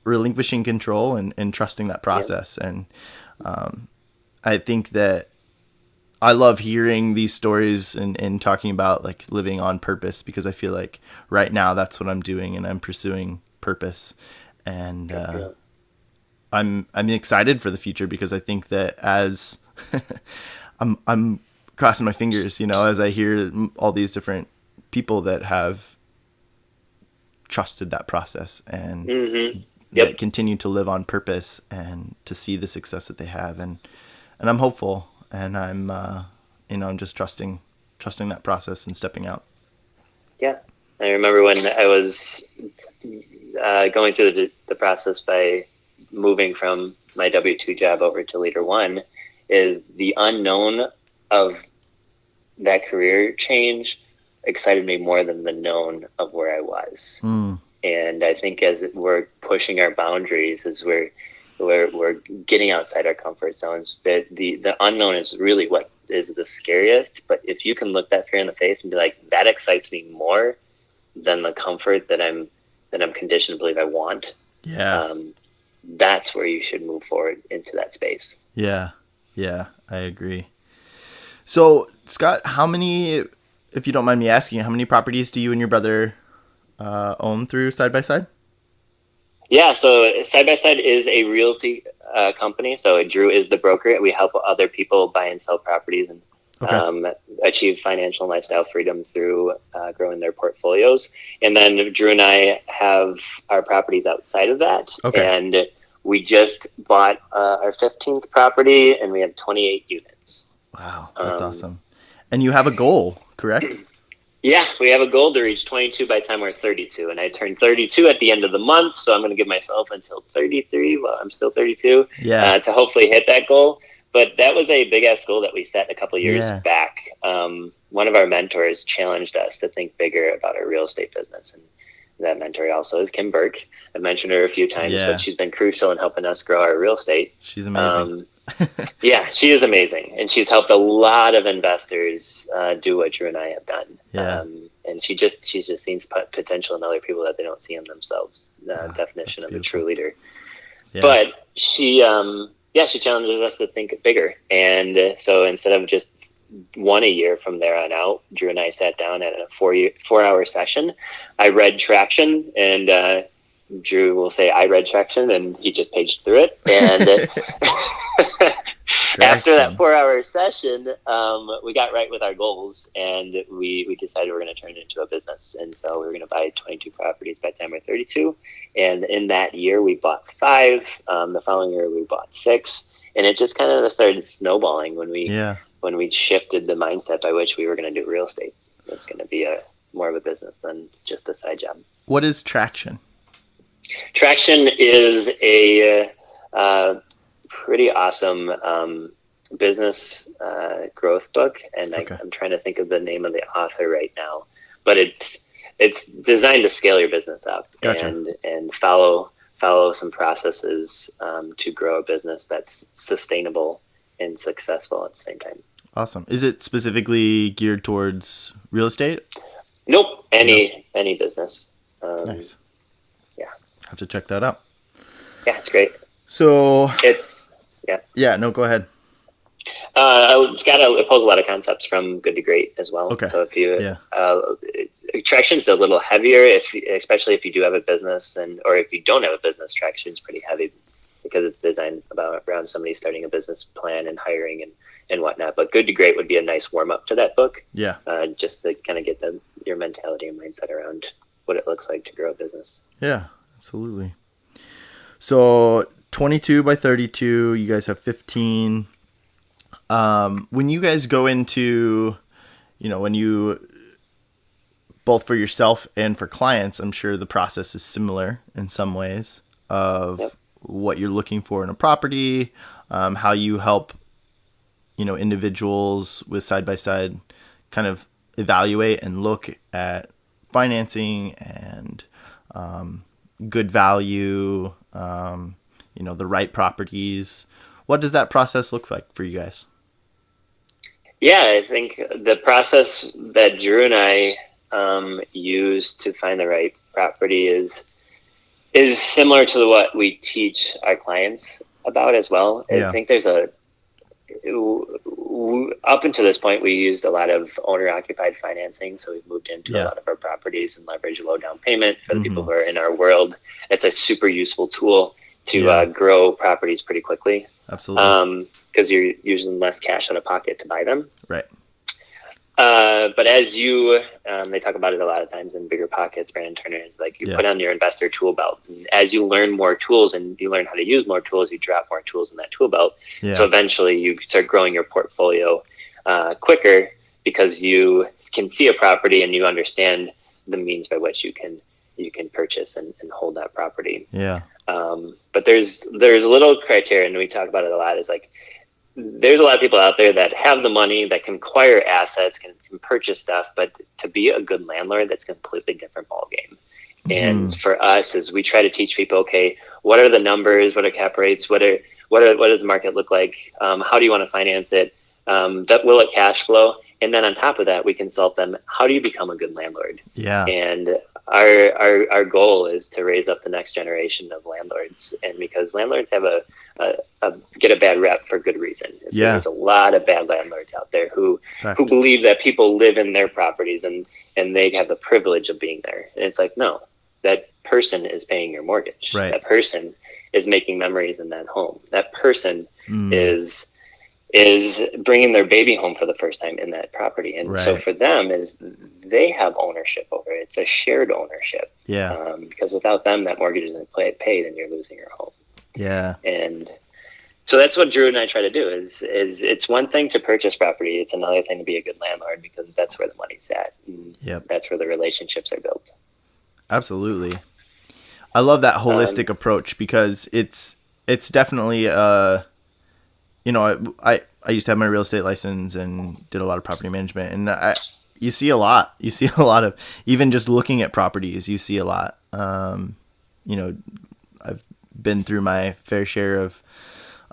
relinquishing control and trusting that Yeah. process. And I think that I love hearing these stories and talking about like living on purpose, because I feel like right now that's what I'm doing, and I'm pursuing purpose. And Yeah. I'm excited for the future, because I think that as I'm crossing my fingers, as I hear all these different people that have trusted that process and Mm-hmm. that Yep. continue to live on purpose and to see the success that they have. And I'm hopeful, and I'm just trusting that process and stepping out. Yeah. I remember when I was going through the process by moving from my W-2 job over to Leader One, is the unknown of that career change excited me more than the known of where I was. Mm, And I think as we're pushing our boundaries, as we're getting outside our comfort zones, that the unknown is really what is the scariest. But if you can look that fear in the face and be like, that excites me more than the comfort that I'm conditioned to believe I want, yeah. um, that's where you should move forward into that space. Yeah. Yeah. I agree. So, Scott, if you don't mind me asking, how many properties do you and your brother own through Side by Side? Yeah, so Side by Side is a realty company. So Drew is the broker. We help other people buy and sell properties and Okay. achieve financial and lifestyle freedom through growing their portfolios. And then Drew and I have our properties outside of that. Okay. And we just bought our 15th property, and we have 28 units. Wow, that's Um, awesome. And you have a goal, correct? Yeah, we have a goal to reach 22 by the time we're 32, and I turned 32 at the end of the month, so I'm going to give myself until 33. Well, I'm still 32 Yeah. to hopefully hit that goal. But that was a big ass goal that we set a couple years Yeah. back. One of our mentors challenged us to think bigger about our real estate business, and that mentor also is Kim Burke. I've mentioned her a few times, Yeah. but she's been crucial in helping us grow our real estate. She's amazing. Yeah, she is amazing, and she's helped a lot of investors do what Drew and I have done. Yeah. And she just sees potential in other people that they don't see in themselves. Definition that's of a true beautiful. leader. Yeah. But she challenges us to think bigger, and so instead of just one a year from there on out, Drew and I sat down at a 4-hour session. I read Traction, and Drew will say I read Traction, and he just paged through it. And after that Traction. 4-hour session, we got right with our goals, and we decided we're going to turn it into a business. And so we were going to buy 22 properties by the time we're 32. And in that year, we bought 5. The following year, we bought 6. And it just kind of started snowballing when we shifted the mindset by which we were going to do real estate. It's going to be more of a business than just a side job. What is Traction? Traction is a pretty awesome business growth book, and Okay. I'm trying to think of the name of the author right now, but it's designed to scale your business up. Gotcha. And follow some processes to grow a business that's sustainable and successful at the same time. Awesome. Is it specifically geared towards real estate? Nope, any business. Nice. Yeah, I have to check that out. yeah, it's great. So, It's yeah, no, go ahead. it pulls a lot of concepts from good to great as well. Okay. So if you Yeah. Traction's a little heavier, especially if you do have a business, or if you don't have a business, Traction's pretty heavy. because it's designed around somebody starting a business plan and hiring and whatnot. But Good to Great would be a nice warm up to that book. Yeah. Just to kind of get your mentality and mindset around what it looks like to grow a business. Yeah, absolutely. So 22 by 32, you guys have 15. When you guys go into, when you, both for yourself and for clients, I'm sure the process is similar in some ways of Yep. what you're looking for in a property, how you help, individuals with side-by-side kind of evaluate and look at financing and good value, the right properties. What does that process look like for you guys? Yeah, I think the process that Drew and I use to find the right property is similar to what we teach our clients about as well. Yeah. I think there's up until this point, we used a lot of owner-occupied financing. So we've moved into a lot of our properties and leverage a low down payment for the people who are in our world. It's a super useful tool to grow properties pretty quickly. Absolutely. Because you're using less cash out of pocket to buy them. Right. But as they talk about it a lot of times in Bigger Pockets, Brandon Turner, is like you put on your investor tool belt. And as you learn more tools and you learn how to use more tools, you drop more tools in that tool belt. Yeah. So eventually you start growing your portfolio quicker because you can see a property and you understand the means by which you can purchase and hold that property. Yeah. But there's a little criteria, and we talk about it a lot, is like, there's a lot of people out there that have the money, that can acquire assets, can purchase stuff, but to be a good landlord, that's a completely different ballgame. Mm-hmm. And for us, is we try to teach people, okay, what are the numbers? What are cap rates? What does the market look like? How do you want to finance it? Will it cash flow? And then on top of that, we consult them. How do you become a good landlord? Yeah. And our goal is to raise up the next generation of landlords, and because landlords have get a bad rep for good reason. So there's a lot of bad landlords out there who believe that people live in their properties and they have the privilege of being there. And it's like, no, that person is paying your mortgage. Right. That person is making memories in that home. That person is bringing their baby home for the first time in that property. And so for them, they have ownership over it. It's a shared ownership. Yeah. Because without them, that mortgage isn't paid and you're losing your home. Yeah. And so that's what Drew and I try to do is it's one thing to purchase property. It's another thing to be a good landlord, because that's where the money's at. Yep. That's where the relationships are built. Absolutely. I love that holistic approach, because it's definitely I used to have my real estate license and did a lot of property management, and you see a lot of, even just looking at properties, you see a lot. I've been through my fair share of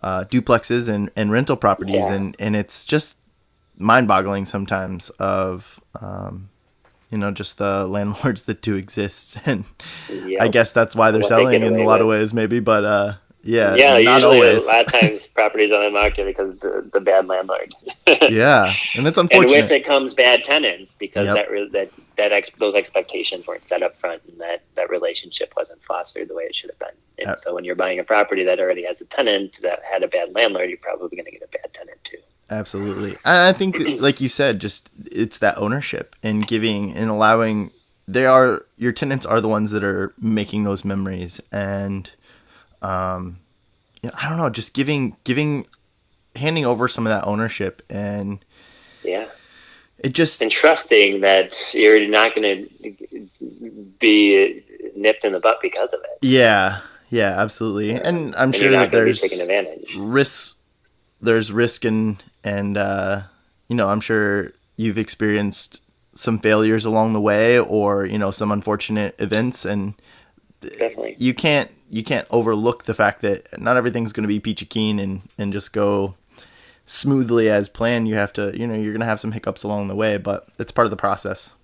duplexes and rental properties, and it's just mind-boggling sometimes of just the landlords that do exist, and I guess that's why they're selling in a lot of ways, maybe, but yeah, not usually always. A lot of times properties on the market because it's a bad landlord. Yeah, and it's unfortunate. And with it comes bad tenants, because those expectations weren't set up front, and that relationship wasn't fostered the way it should have been. And so when you're buying a property that already has a tenant that had a bad landlord, you're probably going to get a bad tenant too. Absolutely. And I think, like you said, just it's that ownership and giving and allowing. Your tenants are the ones that are making those memories, and I don't know, just handing over some of that ownership, and it just, and trusting that you're not going to be nipped in the butt because of it. Yeah, absolutely. And I'm sure that there's risks. There's risk and I'm sure you've experienced some failures along the way, or some unfortunate events, and definitely you can't overlook the fact that not everything's going to be peachy keen and just go smoothly as planned. You have to, you're going to have some hiccups along the way, but it's part of the process.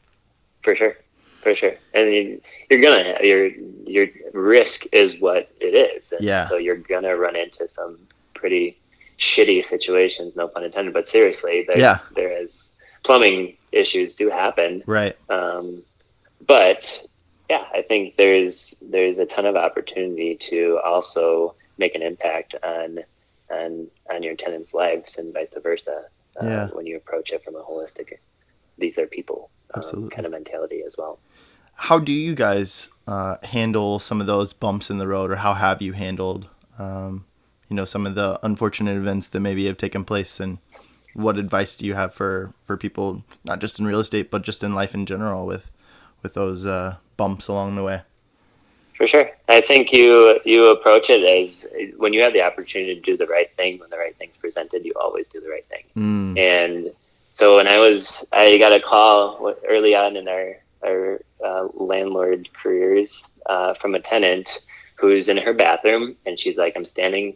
For sure. And your risk is what it is. And so you're going to run into some pretty shitty situations, no pun intended, but seriously, there is plumbing issues do happen. Right. But I think there's a ton of opportunity to also make an impact on your tenants' lives and vice versa. Yeah, When you approach it from a holistic, these are people kind absolutely. of mentality as well. How do you guys handle some of those bumps in the road, or how have you handled, some of the unfortunate events that maybe have taken place? And what advice do you have for people, not just in real estate, but just in life in general, with those bumps along the way? For sure. I think you approach it as when you have the opportunity to do the right thing, when the right thing's presented, you always do the right thing. Mm, And so when I got a call early on in our landlord careers from a tenant who's in her bathroom, and she's like, "I'm standing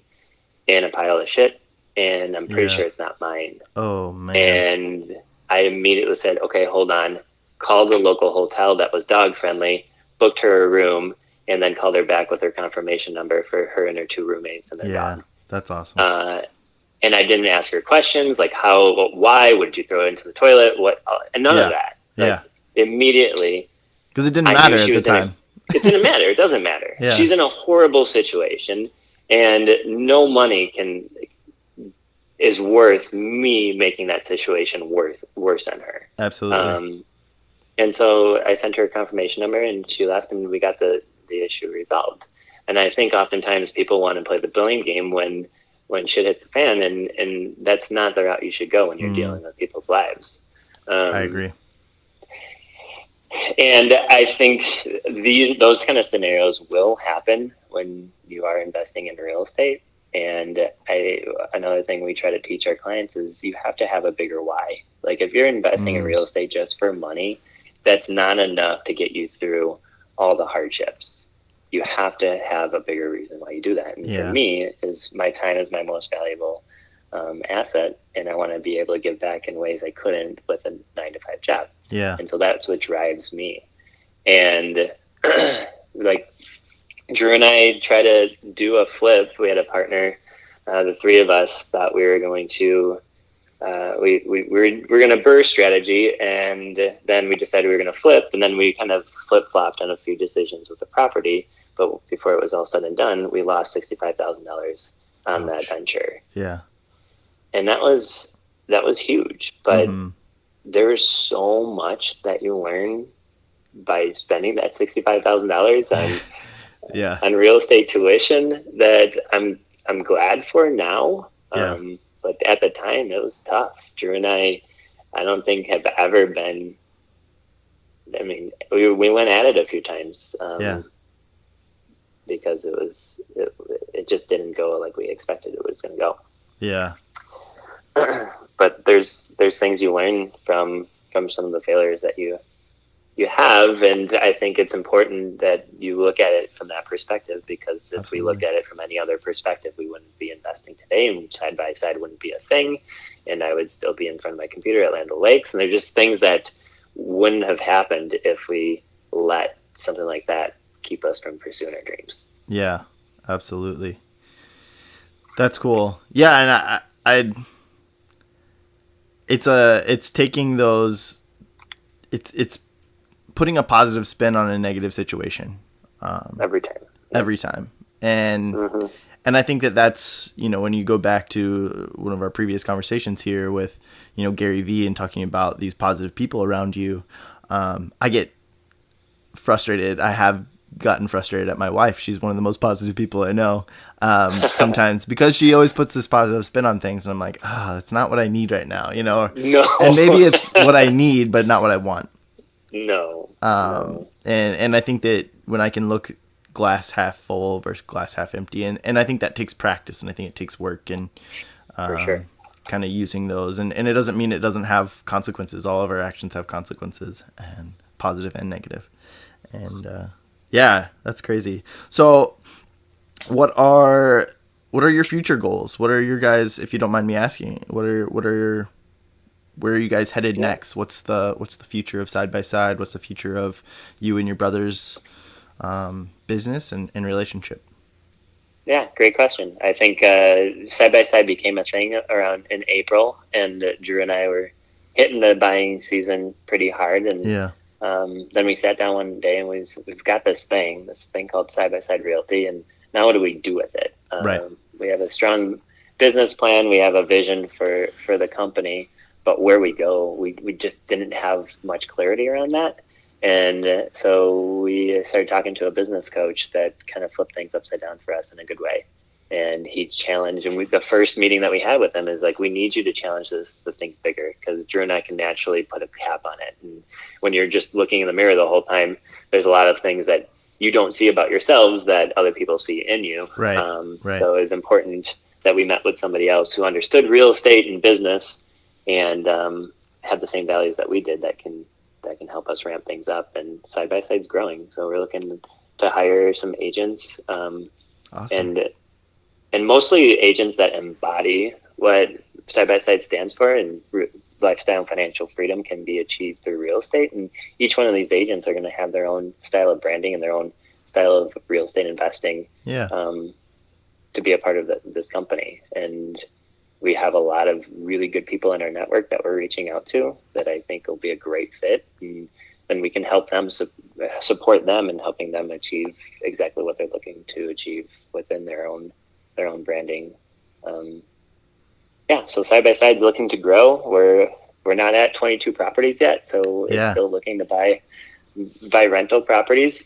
in a pile of shit, and I'm pretty yeah. sure it's not mine." Oh man. And I immediately said, "Okay, hold on." Called the local hotel that was dog friendly, booked her a room, and then called her back with her confirmation number for her and her two roommates and their Yeah, dog. that's awesome. Uh, and I didn't ask her questions like how, why would you throw it into the toilet, what, and none of Yeah, that. yeah. Like immediately, Because it didn't I knew matter she at the was in a. time. It didn't matter. It doesn't matter. Yeah, She's in a horrible situation, and no money can is worth me making that situation worse on her. absolutely. Um, and so I sent her a confirmation number, and she left, and we got the issue resolved. And I think oftentimes people want to play the blame game when shit hits the fan, and that's not the route you should go when you're Mm, dealing with people's lives. I Um, agree. and I think those kind of scenarios will happen when you are investing in real estate. And another thing we try to teach our clients is you have to have a bigger why. Like if you're investing in Mm, real estate just for money, that's not enough to get you through all the hardships. You have to have a bigger reason why you do that. And for yeah, me, is my time is my most valuable asset, and I want to be able to give back in ways I couldn't with a 9 to 5 job. yeah. And so that's what drives me. And like Drew and I try to do a flip. We had a partner. The three of us thought we were going to we're going to burst strategy, and then we decided we were going to flip, and then we kind of flip flopped on a few decisions with the property. But before it was all said and done, we lost $65,000 on that Ouch. venture, Yeah. and that was huge. But Mm-hmm. there's so much that you learn by spending that $65,000 Yeah. on real estate tuition that I'm glad for now. Yeah. But at the time, it was tough. Drew and I don't think have ever been. I mean, we went at it a few times Yeah. because it just didn't go like we expected it was going to go. Yeah. But there's things you learn from some of the failures that you have, and I think it's important that you look at it from that perspective, because if we looked Absolutely. at it from any other perspective, we wouldn't be investing today, and side by side wouldn't be a thing, and I would still be in front of my computer at Land O'Lakes, and they're just things that wouldn't have happened if we let something like that keep us from pursuing our dreams. Yeah. Absolutely. That's cool. Yeah, and it's taking those. It's putting a positive spin on a negative situation Every time. Yep. every time, and Mm-hmm. and I think that's when you go back to one of our previous conversations here with Gary Vee and talking about these positive people around you. I get frustrated. I have gotten frustrated at my wife. She's one of the most positive people I know. Sometimes because she always puts this positive spin on things, and I'm like, that's not what I need right now, and maybe No. it's what I need, but not what I want. No. No. And I think that when I can look glass half full versus glass half empty, and I think that takes practice, and I think it takes work, and For sure. kind of using those, and it doesn't mean it doesn't have consequences. All of our actions have consequences, and positive and negative. And yeah, that's crazy. So what are your future goals? What are your guys, if you don't mind me asking, where are you guys headed Yeah. next? What's the future of Side by Side? What's the future of you and your brother's business and relationship? Yeah, great question. I think side by side became a thing around in April, and Drew and I were hitting the buying season pretty hard. And Yeah. then we sat down one day and we've got this thing called Side by Side Realty, and now what do we do with it? Right. We have a strong business plan. We have a vision for the company, but where we go, we just didn't have much clarity around that. And so we started talking to a business coach that kind of flipped things upside down for us in a good way. And he challenged, and the first meeting that we had with him is like, we need you to challenge this to think bigger, because Drew and I can naturally put a cap on it. And when you're just looking in the mirror the whole time, there's a lot of things that you don't see about yourselves that other people see in you. Right. Right. So it's important that we met with somebody else who understood real estate and business, and had the same values that we did, that can help us ramp things up. And Side by Side's growing, so we're looking to hire some agents, Awesome. and mostly agents that embody what Side by Side stands for, and lifestyle and financial freedom can be achieved through real estate. And each one of these agents are going to have their own style of branding and their own style of real estate investing, Yeah. to be a part of this company. And we have a lot of really good people in our network that we're reaching out to that I think will be a great fit. And we can help them, support them in helping them achieve exactly what they're looking to achieve within their own branding. So Side by Side's looking to grow. We're not at 22 properties yet, so it's still looking to buy rental properties.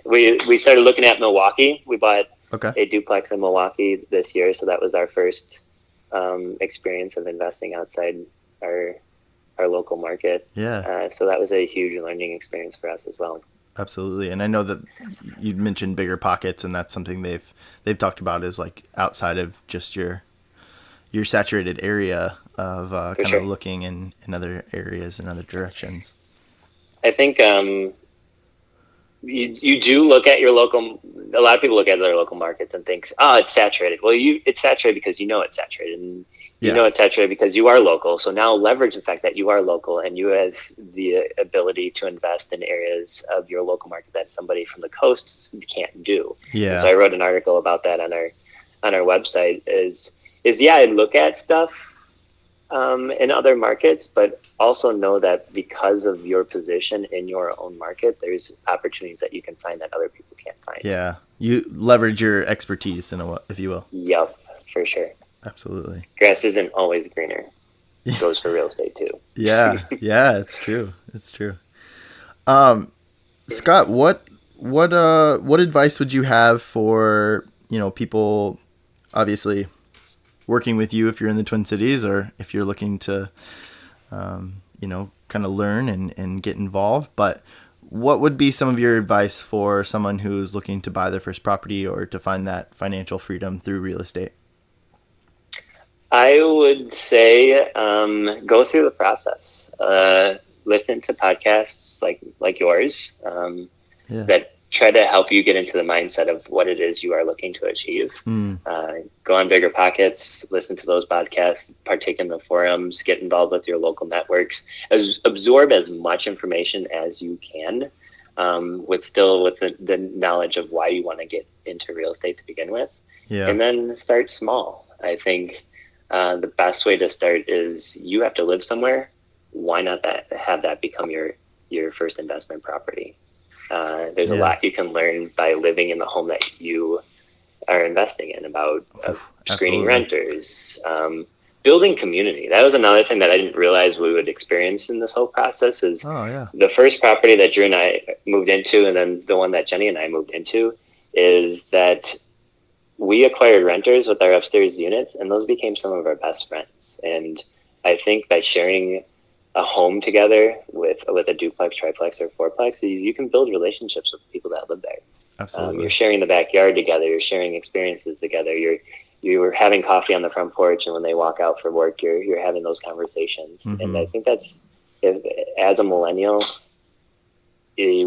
We started looking at Milwaukee. We bought a duplex in Milwaukee this year, so that was our first experience of investing outside our local market. Yeah. So that was a huge learning experience for us as well. Absolutely. And I know that you mentioned bigger pockets, and that's something they've talked about, is like outside of just your saturated area of kind of looking in other areas and other directions. I think you do look at your local. A lot of people look at their local markets and think, "Oh, it's saturated." Well, it's saturated because you know it's saturated, and you know it's saturated because you are local. So now leverage the fact that you are local and you have the ability to invest in areas of your local market that somebody from the coasts can't do. Yeah. And so I wrote an article about that on our website. I look at stuff in other markets, but also know that because of your position in your own market, there's opportunities that you can find that other people can't find. Yeah. You leverage your expertise if you will. Yep, for sure. Absolutely. Grass isn't always greener. It goes for real estate too. Yeah. Yeah, it's true. It's true. Scott, what advice would you have for, people obviously working with you if you're in the Twin Cities, or if you're looking to, kind of learn and get involved? But what would be some of your advice for someone who's looking to buy their first property or to find that financial freedom through real estate? I would say go through the process. Listen to podcasts like yours that try to help you get into the mindset of what it is you are looking to achieve. Go on Bigger Pockets, listen to those podcasts, partake in the forums, get involved with your local networks, absorb as much information as you can, with the knowledge of why you want to get into real estate to begin with. And then start small. I think the best way to start is, you have to live somewhere. Why not have that become your first investment property? There's a lot you can learn by living in the home that you are investing in, about screening renters, building community. That was another thing that I didn't realize we would experience in this whole process. Is the first property that Drew and I moved into, and then the one that Jenny and I moved into, is that we acquired renters with our upstairs units, and those became some of our best friends. And I think by sharing a home together with a duplex, triplex, or fourplex, you can build relationships with people that live there. Absolutely. You're sharing the backyard together. You're sharing experiences together. You're having coffee on the front porch, and when they walk out for work, you're having those conversations. And I think that's, as a millennial, the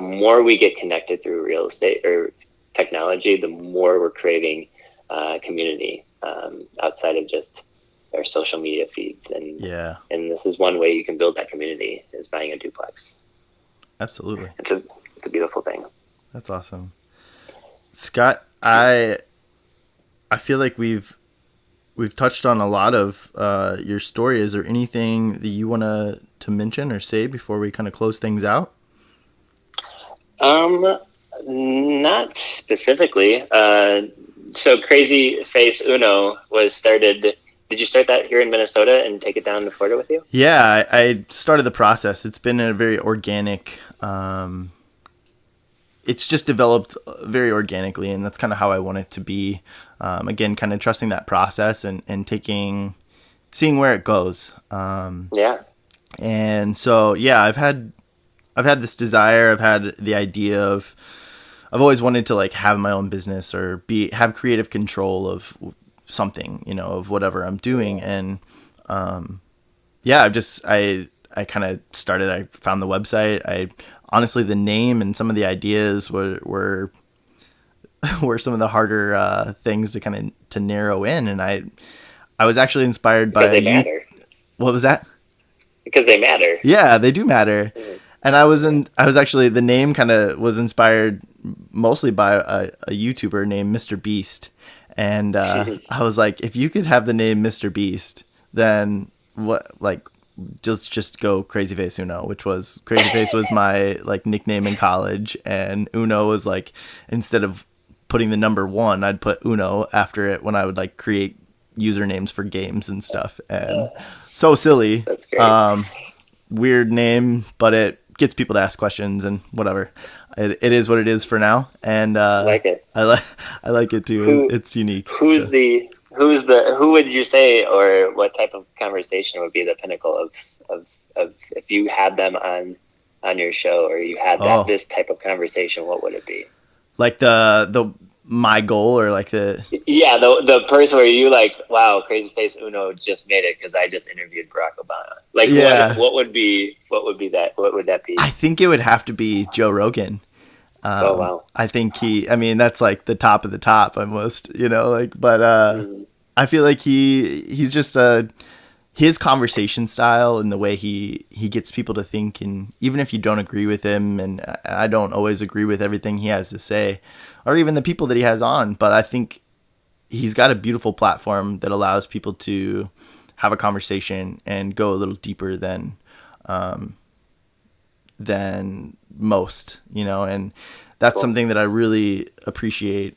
more we get connected through real estate or technology, the more we're craving community outside of just our social media feeds. And this is one way you can build that community, is buying a duplex. Absolutely. It's a beautiful thing. That's awesome. Scott, I feel like we've touched on a lot of your story. Is there anything that you want to mention or say before we kind of close things out? Not specifically. So Crazy Face Uno was started. Did you start that here in Minnesota and take it down to Florida with you? Yeah, I started the process. It's been a very organic. It's just developed very organically, and that's kind of how I want it to be. Again, kind of trusting that process and seeing where it goes. Yeah. And so, yeah, I've had this desire. I've had the idea of. I've always wanted to like have my own business or have creative control of something, of whatever I'm doing. And yeah, I kind of started. I found the website. I honestly, the name and some of the ideas were some of the harder things to kind of to narrow in. And I was actually inspired Because by they you. matter. What was that? Because they matter. Yeah, they do matter. Mm. And I was actually, the name kind of was inspired mostly by a YouTuber named Mr. Beast. And I was like, if you could have the name Mr. Beast, then what, like, just go CrazyFaceUno, which was, CrazyFace was my like nickname in college. And Uno was like, instead of putting the number one, I'd put Uno after it when I would like create usernames for games and stuff. And so silly. That's great. Weird name, but it gets people to ask questions and whatever. It is what it is for now, and I like it. I like it too. Who It's unique. who's So. the who would you say, or what type of conversation would be the pinnacle of if you had them on your show, or you had that Oh, this type of conversation, what would it be? like the my goal or like the Yeah, the person where you like, wow, Crazy Face Uno just made it because I just interviewed Barack Obama. Like, yeah. what would be that? What would that be? I think it would have to be Joe Rogan. Oh wow. I think I mean, that's like the top of the top almost, like, but Mm-hmm. I feel like he's just his conversation style and the way he gets people to think, and even if you don't agree with him, and I don't always agree with everything he has to say or even the people that he has on, but I think he's got a beautiful platform that allows people to have a conversation and go a little deeper than most, and that's Cool. something that I really appreciate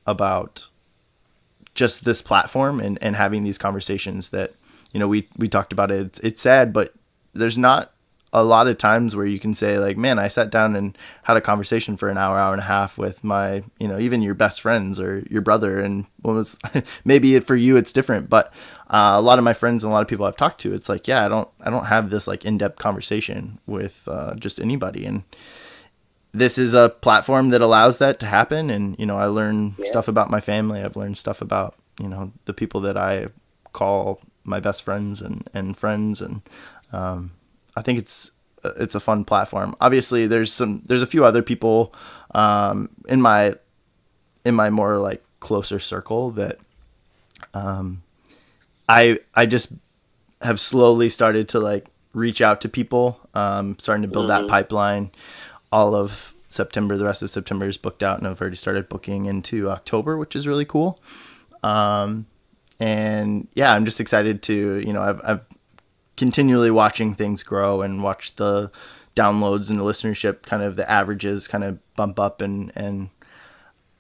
about just this platform and having these conversations that, we talked about it. It's sad, but there's not a lot of times where you can say like, man, I sat down and had a conversation for an hour and a half with my, even your best friends or your brother. And what was maybe for you, it's different, but a lot of my friends and a lot of people I've talked to, it's like, yeah, I don't have this like in-depth conversation with just anybody. And this is a platform that allows that to happen. And, I learn Yeah. stuff about my family. I've learned stuff about, the people that I call my best friends and friends. And I think it's a fun platform. Obviously there's a few other people in my more like closer circle that I just have slowly started to like reach out to people, starting to build that Mm-hmm. pipeline. All of September, the rest of September is booked out, and I've already started booking into October, which is really cool. And yeah, I'm just excited to, I've continually watching things grow and watch the downloads and the listenership, kind of the averages kind of bump up, and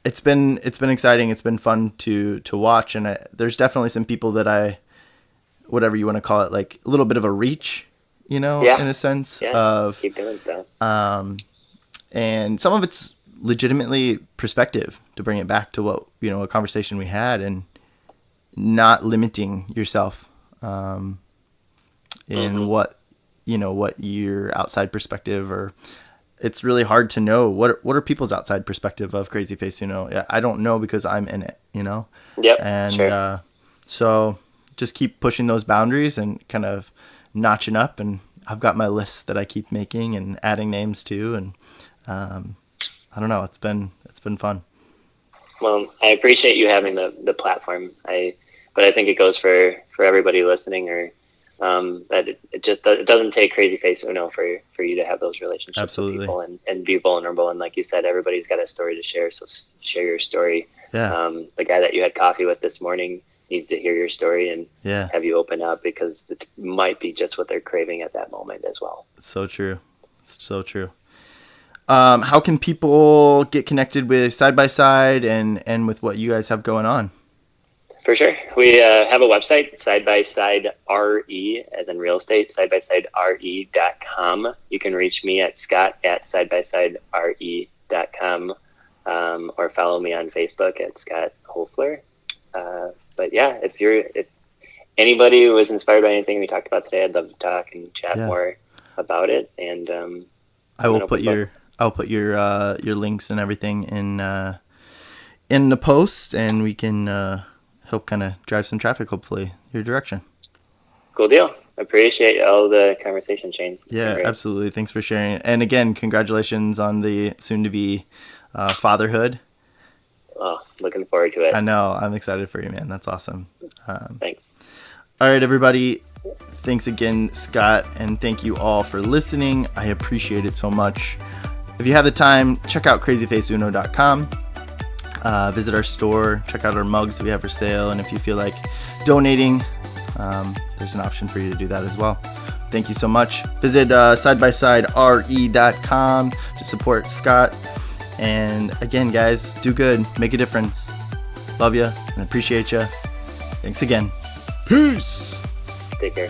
it's been exciting. It's been fun to watch. And there's definitely some people that whatever you want to call it, like a little bit of a reach, Yeah. in a sense Yeah. of, Keep doing so. and some of it's legitimately perspective, to bring it back to what, a conversation we had, and not limiting yourself in Mm-hmm. what your outside perspective, or it's really hard to know what are people's outside perspective of Crazy Face. I don't know because I'm in it. Yep. And Sure. so just keep pushing those boundaries and kind of notching up. And I've got my lists that I keep making and adding names to, and I don't know. It's been fun. Well, I appreciate you having the platform. But I think it goes for everybody listening, or that it doesn't take Crazy Face Uno for you to have those relationships with Absolutely. people and be vulnerable. And like you said, everybody's got a story to share. So share your story. Yeah. The guy that you had coffee with this morning needs to hear your story and Yeah. have you open up, because it might be just what they're craving at that moment as well. It's so true. It's so true. How can people get connected with Side by Side and with what you guys have going on? For sure. We have a website, Side by Side RE, as in real estate, sidebyside.re.com. You can reach me at scott@sidebyside.re.com, or follow me on Facebook at Scott Hoefler. But yeah, if anybody was inspired by anything we talked about today, I'd love to talk and chat more about it. And I'll put your links and everything in the post, and we can help kind of drive some traffic, hopefully, your direction. Cool deal. Appreciate all the conversation, Shane. Yeah, absolutely. Thanks for sharing. And again, congratulations on the soon-to-be fatherhood. Oh, looking forward to it. I know. I'm excited for you, man. That's awesome. Thanks. All right, everybody. Thanks again, Scott, and thank you all for listening. I appreciate it so much. If you have the time, check out CrazyFaceUno.com. Visit our store, check out our mugs that we have for sale, and if you feel like donating, there's an option for you to do that as well. Thank you so much. Visit sidebyside.re.com to support Scott. And again, guys, do good, make a difference. Love you and appreciate you. Thanks again. Peace. Take care.